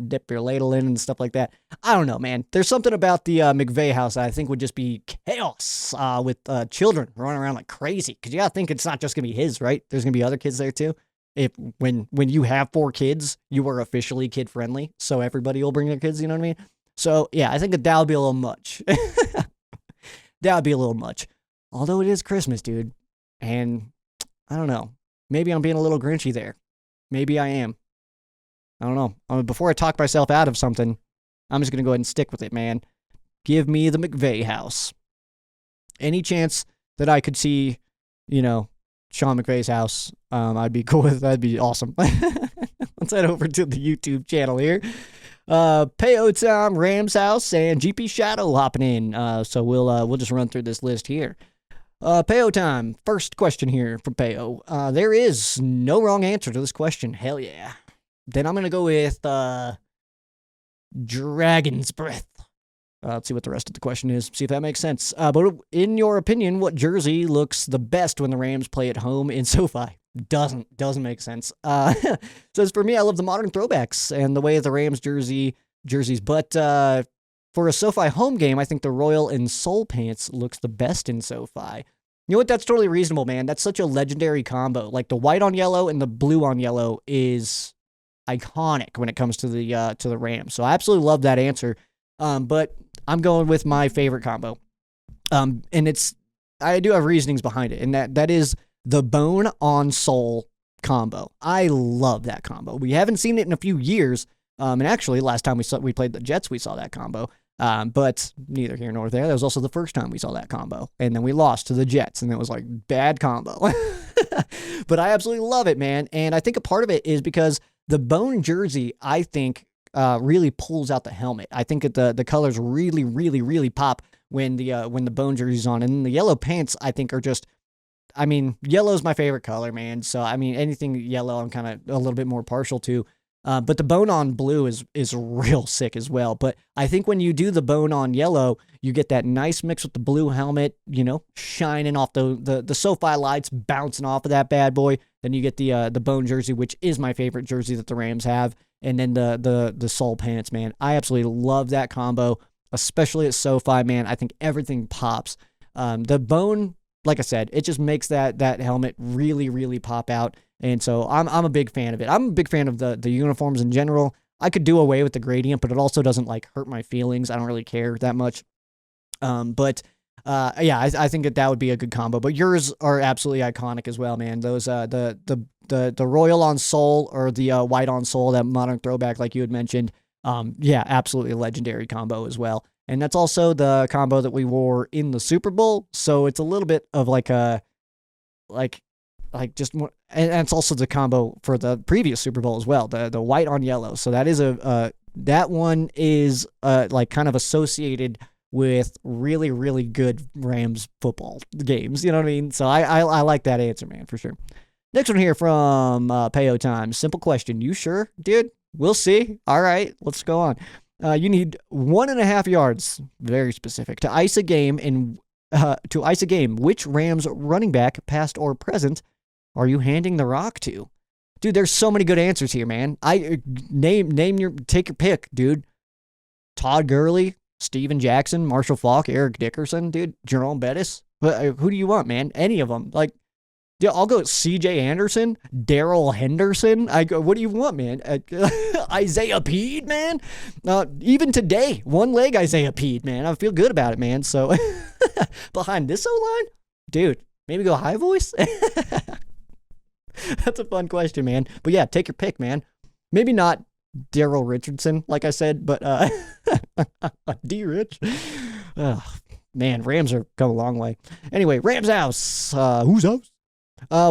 S1: dip your ladle in and stuff like that. I don't know, man. There's something about the McVay house that I think would just be chaos with children running around like crazy. Because you got to think it's not just going to be his, right? There's going to be other kids there too. When you have 4 kids, you are officially kid friendly. So everybody will bring their kids, you know what I mean? So yeah, I think that would be a little much. That would be a little much. Although it is Christmas, dude. And I don't know. Maybe I'm being a little grinchy there. Maybe I am. I don't know. Before I talk myself out of something, I'm just going to go ahead and stick with it, man. Give me the McVay house. Any chance that I could see, Sean McVay's house, I'd be cool with. That'd be awesome. Let's head over to the YouTube channel here. Payo Tom, Rams house, and GP Shadow hopping in. So we'll just run through this list here. Payo time. First question here from Payo. There is no wrong answer to this question. Hell yeah. Then I'm gonna go with Dragon's Breath. Let's see what the rest of the question is. See if that makes sense. But in your opinion, what jersey looks the best when the Rams play at home in SoFi? Doesn't make sense. Says for me, I love the modern throwbacks and the way the Rams jerseys. But for a SoFi home game, I think the Royal and Soul Pants looks the best in SoFi. You know what? That's totally reasonable, man. That's such a legendary combo. The white on yellow and the blue on yellow is iconic when it comes to the Rams. So I absolutely love that answer. But I'm going with my favorite combo. And I do have reasonings behind it, and that is the bone on sole combo. I love that combo. We haven't seen it in a few years. And actually, last time we played the Jets, we saw that combo. But neither here nor there. That was also the first time we saw that combo. And then we lost to the Jets, and it was bad combo. But I absolutely love it, man. And I think a part of it is because the bone jersey, I think, really pulls out the helmet. I think that the colors really, really, really pop when the bone jersey's on. And the yellow pants, I think, are just, I mean, yellow's my favorite color, man. So, I mean, anything yellow, I'm kind of a little bit more partial to. But the bone on blue is real sick as well. But I think when you do the bone on yellow, you get that nice mix with the blue helmet, you know, shining off the SoFi lights, bouncing off of that bad boy. Then you get the bone jersey, which is my favorite jersey that the Rams have. And then the sole pants, man. I absolutely love that combo, especially at SoFi, man. I think everything pops. The bone, like I said, it just makes that helmet really, really pop out. And so I'm a big fan of it. I'm a big fan of the uniforms in general. I could do away with the gradient, but it also doesn't like hurt my feelings. I don't really care that much. Yeah, I think that would be a good combo. But yours are absolutely iconic as well, man. Those the royal on sole or the white on sole, that modern throwback like you had mentioned. Yeah, absolutely legendary combo as well. And that's also the combo that we wore in the Super Bowl. So it's a little bit of like a just more, and it's also the combo for the previous Super Bowl as well, the white on yellow. So that is that one is like kind of associated with really, really good Rams football games. You know what I mean? So I like that answer, man, for sure. Next one here from Payo Time. Simple question. You sure, dude? We'll see. All right, let's go on. You need 1.5 yards, very specific, to ice a game. Which Rams running back, past or present, are you handing the rock to? Dude, there's so many good answers here, man. Take your pick, dude. Todd Gurley, Steven Jackson, Marshall Faulk, Eric Dickerson, dude, Jerome Bettis. Who do you want, man? Any of them. Like, dude, I'll go C.J. Anderson, Darrell Henderson. What do you want, man? Isaiah Peed, man. Even today, one leg Isaiah Peed, man. I feel good about it, man. So behind this O-line, dude, maybe go high voice. That's a fun question, man. But yeah, take your pick, man. Maybe not Daryl Richardson, like I said, but D-Rich. Man, Rams have come a long way. Anyway, Rams house. Whose house?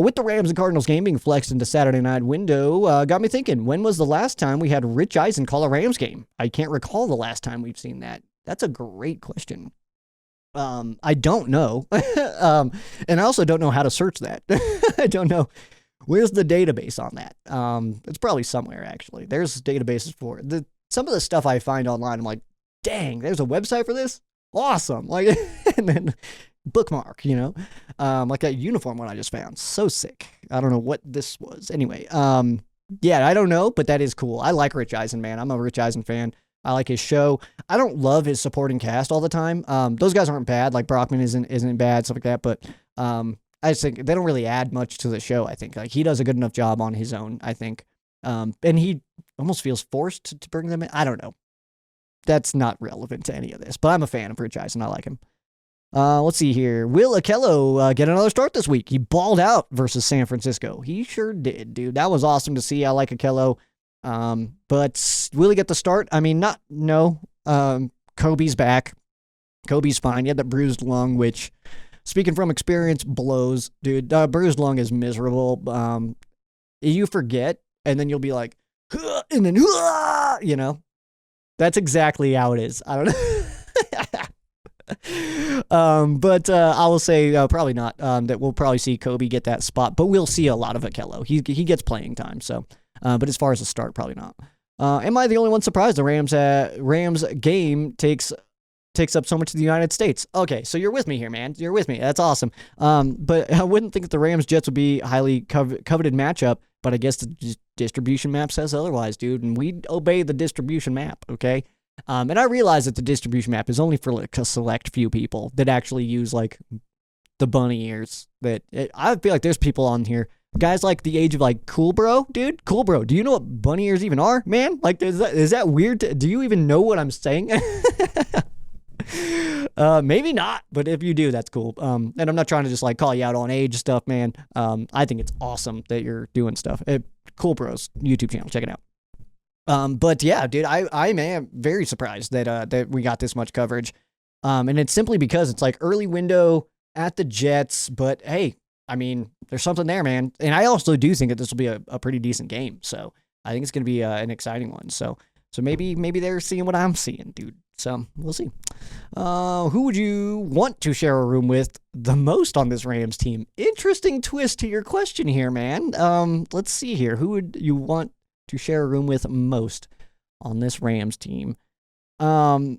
S1: With the Rams and Cardinals game being flexed into Saturday night window, got me thinking, when was the last time we had Rich Eisen call a Rams game? I can't recall the last time we've seen that. That's a great question. I don't know. And I also don't know how to search that. I don't know. Where's the database on that? It's probably somewhere, actually. There's databases for it. Some of the stuff I find online, I'm like, dang, there's a website for this? Awesome. Like, and then bookmark, you know? Like that uniform one I just found. So sick. I don't know what this was. Anyway, yeah, I don't know, but that is cool. I like Rich Eisen, man. I'm a Rich Eisen fan. I like his show. I don't love his supporting cast all the time. Those guys aren't bad. Like Brockman isn't bad, stuff like that, but I just think they don't really add much to the show, I think. Like, he does a good enough job on his own, I think. And he almost feels forced to bring them in. I don't know. That's not relevant to any of this, but I'm a fan of Rich Eisen. I like him. Let's see here. Will Akello get another start this week? He balled out versus San Francisco. He sure did, dude. That was awesome to see. I like Akello. But will he get the start? I mean, no. Kobe's back. Kobe's fine. He had that bruised lung, which, speaking from experience, blows, dude. Bruised lung is miserable. You forget, and then you'll be like, huh, and then, you know, that's exactly how it is. I don't know. But I will say probably not. That we'll probably see Kobe get that spot, but we'll see a lot of Akello. He gets playing time. So, but as far as the start, probably not. Am I the only one surprised the Rams game takes up so much of the United States? Okay, so you're with me here, man. You're with me. That's awesome. But I wouldn't think that the Rams-Jets would be a highly coveted matchup, but I guess the distribution map says otherwise, dude, and we obey the distribution map, okay? And I realize that the distribution map is only for like a select few people that actually use like the bunny ears. I feel like there's people on here, guys like the age of like Cool Bro, dude. Cool Bro, do you know what bunny ears even are, man? Like, is that weird? Do you even know what I'm saying? Maybe not, but if you do, that's cool. And I'm not trying to just like call you out on age stuff, man. I think it's awesome that you're doing stuff. Cool Bros YouTube channel, check it out. But yeah, dude, I am very surprised that we got this much coverage. And it's simply because it's like early window at the Jets, but hey, I mean, there's something there, man. And I also do think that this will be a pretty decent game. So I think it's going to be an exciting one. So maybe they're seeing what I'm seeing, dude. So we'll see. Who would you want to share a room with the most on this Rams team? Interesting twist to your question here, man. Let's see here. Who would you want to share a room with most on this Rams team? There's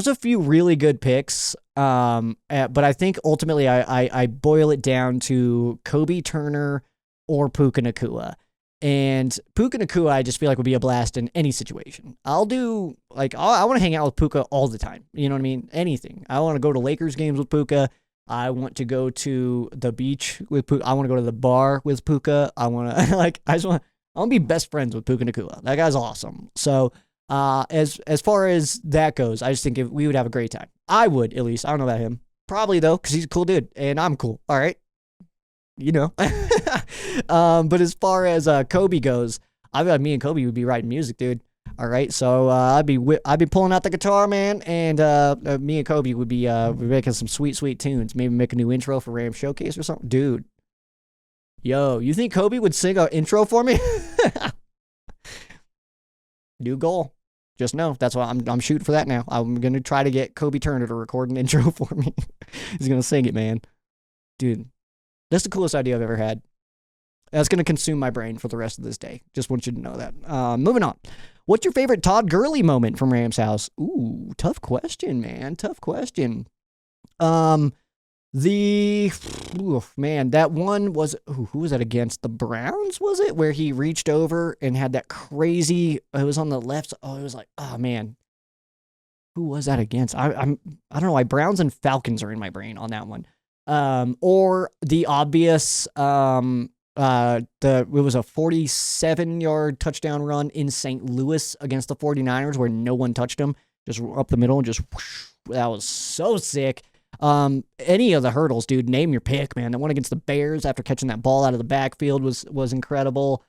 S1: a few really good picks, but I think ultimately I boil it down to Kobe Turner or Puka Nacua. And Puka Nacua, I just feel like would be a blast in any situation. I want to hang out with Puka all the time. You know what I mean? Anything. I want to go to Lakers games with Puka. I want to go to the beach with Puka. I want to go to the bar with Puka. I want to I want to be best friends with Puka Nacua. That guy's awesome. So as far as that goes, I just think we would have a great time. I would, at least. I don't know about him. Probably though, because he's a cool dude and I'm cool. All right. You know. But as far as Kobe goes, I feel like me and Kobe would be writing music, dude. All right, so I'd be pulling out the guitar, man, and me and Kobe would be making some sweet tunes. Maybe make a new intro for Ram Showcase or something, dude. Yo, you think Kobe would sing an intro for me? New goal. Just know that's why I'm shooting for that now. I'm gonna try to get Kobe Turner to record an intro for me. He's gonna sing it, man, dude. That's the coolest idea I've ever had. That's going to consume my brain for the rest of this day. Just want you to know that. Moving on. What's your favorite Todd Gurley moment from Rams house? Ooh, tough question, man. Tough question. That one was, who was that against? The Browns, was it? Where he reached over and had that crazy, it was on the left. Oh, it was like, oh, man. Who was that against? I don't know why Browns and Falcons are in my brain on that one. Or the obvious, it was a 47-yard touchdown run in St. Louis against the 49ers where no one touched him, just up the middle and just whoosh, that was so sick. Any of the hurdles, dude, name your pick, man. The one against the Bears after catching that ball out of the backfield was incredible.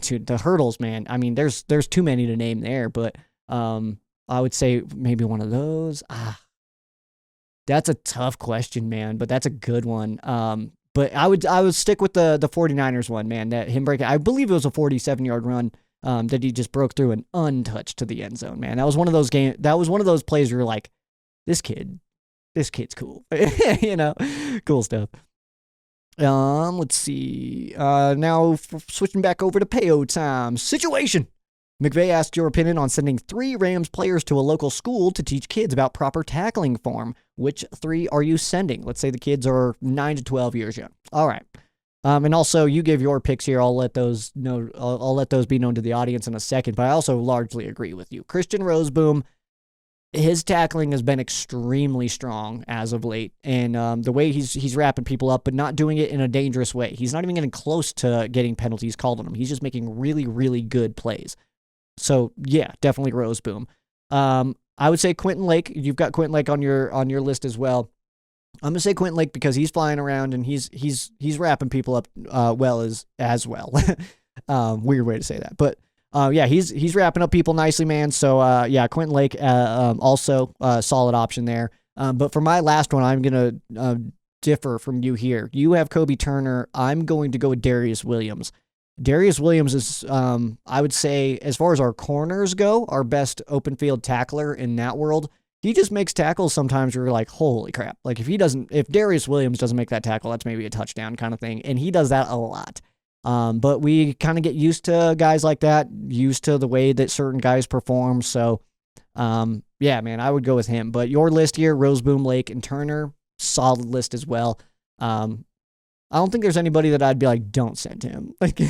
S1: Dude, the hurdles, man. I mean, there's too many to name there, but I would say maybe one of those. That's a tough question, man, but that's a good one. But I would stick with the 49ers one, man. That him breaking, I believe it was a 47-yard run that he just broke through and untouched to the end zone, man. That was one of those games. That was one of those plays where you're like, this kid's cool, you know, cool stuff. Let's see. Now switching back over to payo time. Situation. McVay asked your opinion on sending 3 Rams players to a local school to teach kids about proper tackling form. Which 3 are you sending? Let's say the kids are 9 to 12 years young. All right. And also, you give your picks here. I'll let those know. I'll let those be known to the audience in a second. But I also largely agree with you. Christian Roseboom, his tackling has been extremely strong as of late, and the way he's wrapping people up, but not doing it in a dangerous way. He's not even getting close to getting penalties called on him. He's just making really, really good plays. So yeah, definitely Roseboom. I would say Quentin Lake. You've got Quentin Lake on your list as well. I'm gonna say Quentin Lake because he's flying around and he's wrapping people up well as well. Weird way to say that, but yeah, he's wrapping up people nicely, man. So yeah, Quentin Lake also a solid option there. But for my last one, I'm gonna differ from you here. You have Kobe Turner. I'm going to go with Darius Williams. Darius Williams is, I would say, as far as our corners go, our best open field tackler in that world. He just makes tackles sometimes where you're like, holy crap. Like if Darius Williams doesn't make that tackle, that's maybe a touchdown kind of thing. And he does that a lot. But we kind of get used to guys like that, used to the way that certain guys perform. So, yeah, man, I would go with him. But your list here, Roseboom, Lake, and Turner, solid list as well. I don't think there's anybody that I'd be like, don't send him. Like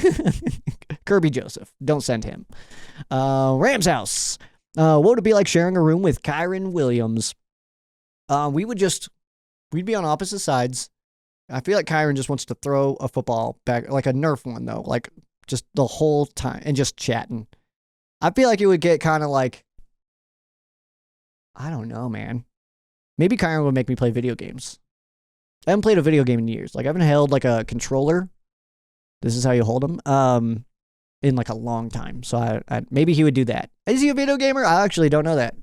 S1: Kirby Joseph, don't send him. Rams house. What would it be like sharing a room with Kyron Williams? We'd be on opposite sides. I feel like Kyron just wants to throw a football back, like a Nerf one though, like just the whole time and just chatting. I feel like it would get kind of like, I don't know, man. Maybe Kyron would make me play video games. I haven't played a video game in years. Like I haven't held like a controller. This is how you hold them. In like a long time. So I maybe he would do that. Is he a video gamer? I actually don't know that.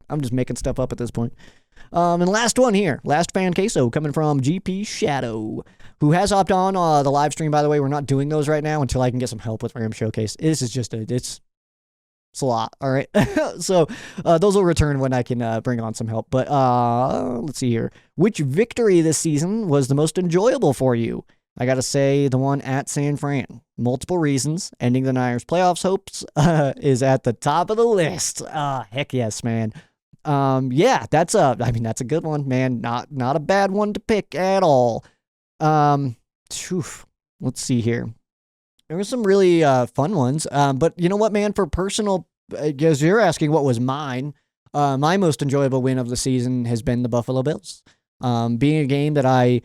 S1: I'm just making stuff up at this point. And last one here. Last fan queso coming from GP Shadow, who has hopped on the live stream, by the way. We're not doing those right now until I can get some help with Ram Showcase. This is just It's a lot. All right. So those will return when I can bring on some help. But let's see here. Which victory this season was the most enjoyable for you? I got to say the one at San Fran. Multiple reasons. Ending the Niners playoffs hopes is at the top of the list. Heck yes, man. Yeah, that's a good one, man. Not a bad one to pick at all. Let's see here. There were some really fun ones. But you know what, man? For personal, because you're asking what was mine, my most enjoyable win of the season has been the Buffalo Bills. Being a game that I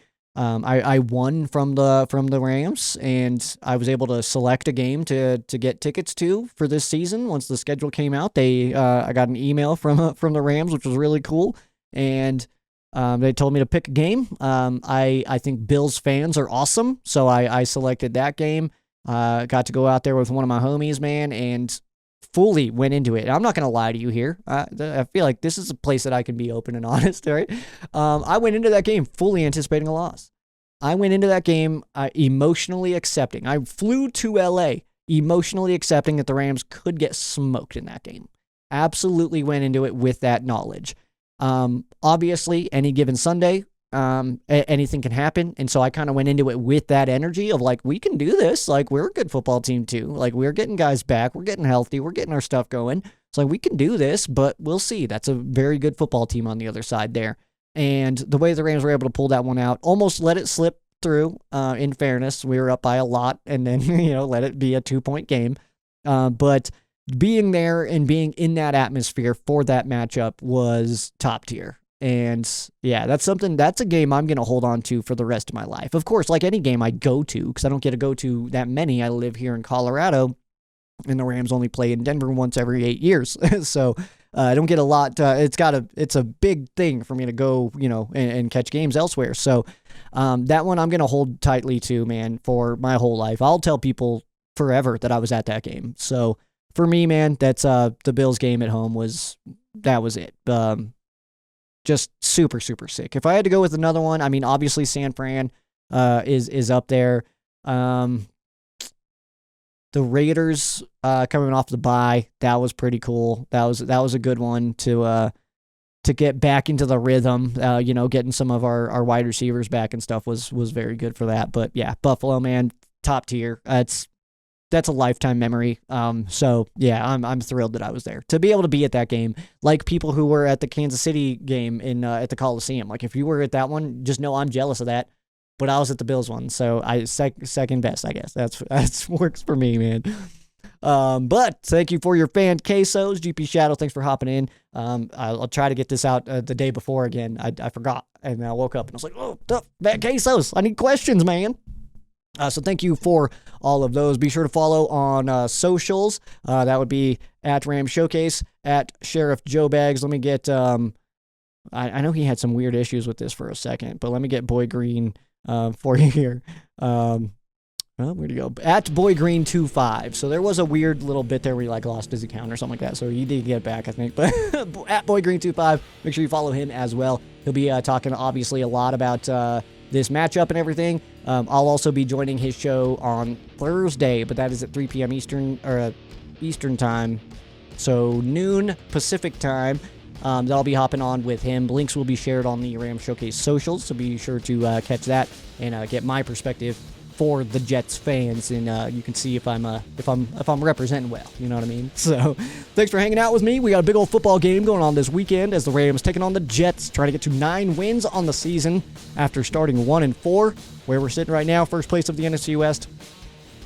S1: won from the Rams, and I was able to select a game to get tickets to for this season. Once the schedule came out, I got an email from the Rams, which was really cool, and they told me to pick a game. I think Bills fans are awesome, so I selected that game. Got to go out there with one of my homies, man, and fully went into it. I'm not going to lie to you here. I feel like this is a place that I can be open and honest, right? I went into that game fully anticipating a loss. I went into that game emotionally accepting. I flew to LA emotionally accepting that the Rams could get smoked in that game. Absolutely went into it with that knowledge. Obviously, any given Sunday, anything can happen. And so I kind of went into it with that energy of like, we can do this. Like, we're a good football team too. Like, we're getting guys back. We're getting healthy. We're getting our stuff going. It's like, we can do this, but we'll see. That's a very good football team on the other side there. And the way the Rams were able to pull that one out, almost let it slip through, in fairness. We were up by a lot and then, let it be a 2-point game. But being there and being in that atmosphere for that matchup was top tier. And yeah, that's a game I'm going to hold on to for the rest of my life. Of course, like any game I go to, because I don't get to go to that many. I live here in Colorado, and the Rams only play in Denver once every 8 years. So I don't get a lot. It's a big thing for me to go, and catch games elsewhere. So that one I'm going to hold tightly to, man, for my whole life. I'll tell people forever that I was at that game. So for me, man, that's the Bills game at home was it. Just super, super sick. If I had to go with another one, I mean, obviously San Fran is up there. The Raiders coming off the bye, that was pretty cool. That was a good one to get back into the rhythm. Getting some of our wide receivers back and stuff was very good for that. But yeah, Buffalo, man, top tier. That's a lifetime memory. So yeah, I'm thrilled that I was there to be able to be at that game. Like people who were at the Kansas City game at the Coliseum. Like if you were at that one, just know I'm jealous of that. But I was at the Bills one, so I second best, I guess. That's works for me, man. But thank you for your fan quesos, GP Shadow. Thanks for hopping in. I'll try to get this out the day before again. I forgot, and I woke up and I was like, oh, fan quesos. I need questions, man. So thank you for all of those. Be sure to follow on socials. That would be at Ram Showcase, at Sheriff Joe Bags. Let me get, I know he had some weird issues with this for a second, but let me get Boy Green for you here. Where'd he go? At Boy Green 25. So there was a weird little bit there where he lost his account or something like that. So he did get back, I think. But at Boy Green 25, make sure you follow him as well. He'll be talking obviously a lot about this matchup and everything. I'll also be joining his show on Thursday, but that is at 3 p.m. Eastern time. So noon Pacific time. That I'll be hopping on with him. Links will be shared on the Ram Showcase socials, so be sure to catch that and get my perspective for the Jets fans, and you can see if I'm representing well. You know what I mean? So thanks for hanging out with me. We got a big old football game going on this weekend as the Rams taking on the Jets, trying to get to 9 wins on the season after starting 1-4. Where we're sitting right now, first place of the NFC West.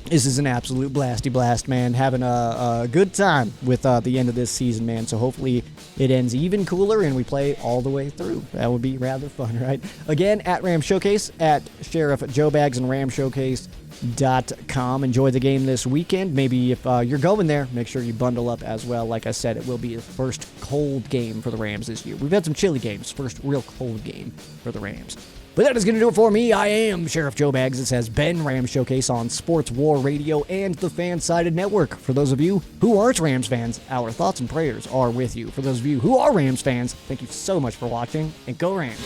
S1: This is an absolute blasty blast, man. Having a good time with the end of this season, man. So hopefully it ends even cooler and we play all the way through. That would be rather fun, right? Again, at Ram Showcase, at Sheriff Joe Bags and RamShowcase.com. Enjoy the game this weekend. Maybe if you're going there, make sure you bundle up as well. Like I said, it will be the first cold game for the Rams this year. We've had some chilly games. First real cold game for the Rams. But that is going to do it for me. I am Sheriff Joe Bags. This has been Ram Showcase on Sports War Radio and the Fan-Sided Network. For those of you who aren't Rams fans, our thoughts and prayers are with you. For those of you who are Rams fans, thank you so much for watching, and go Rams.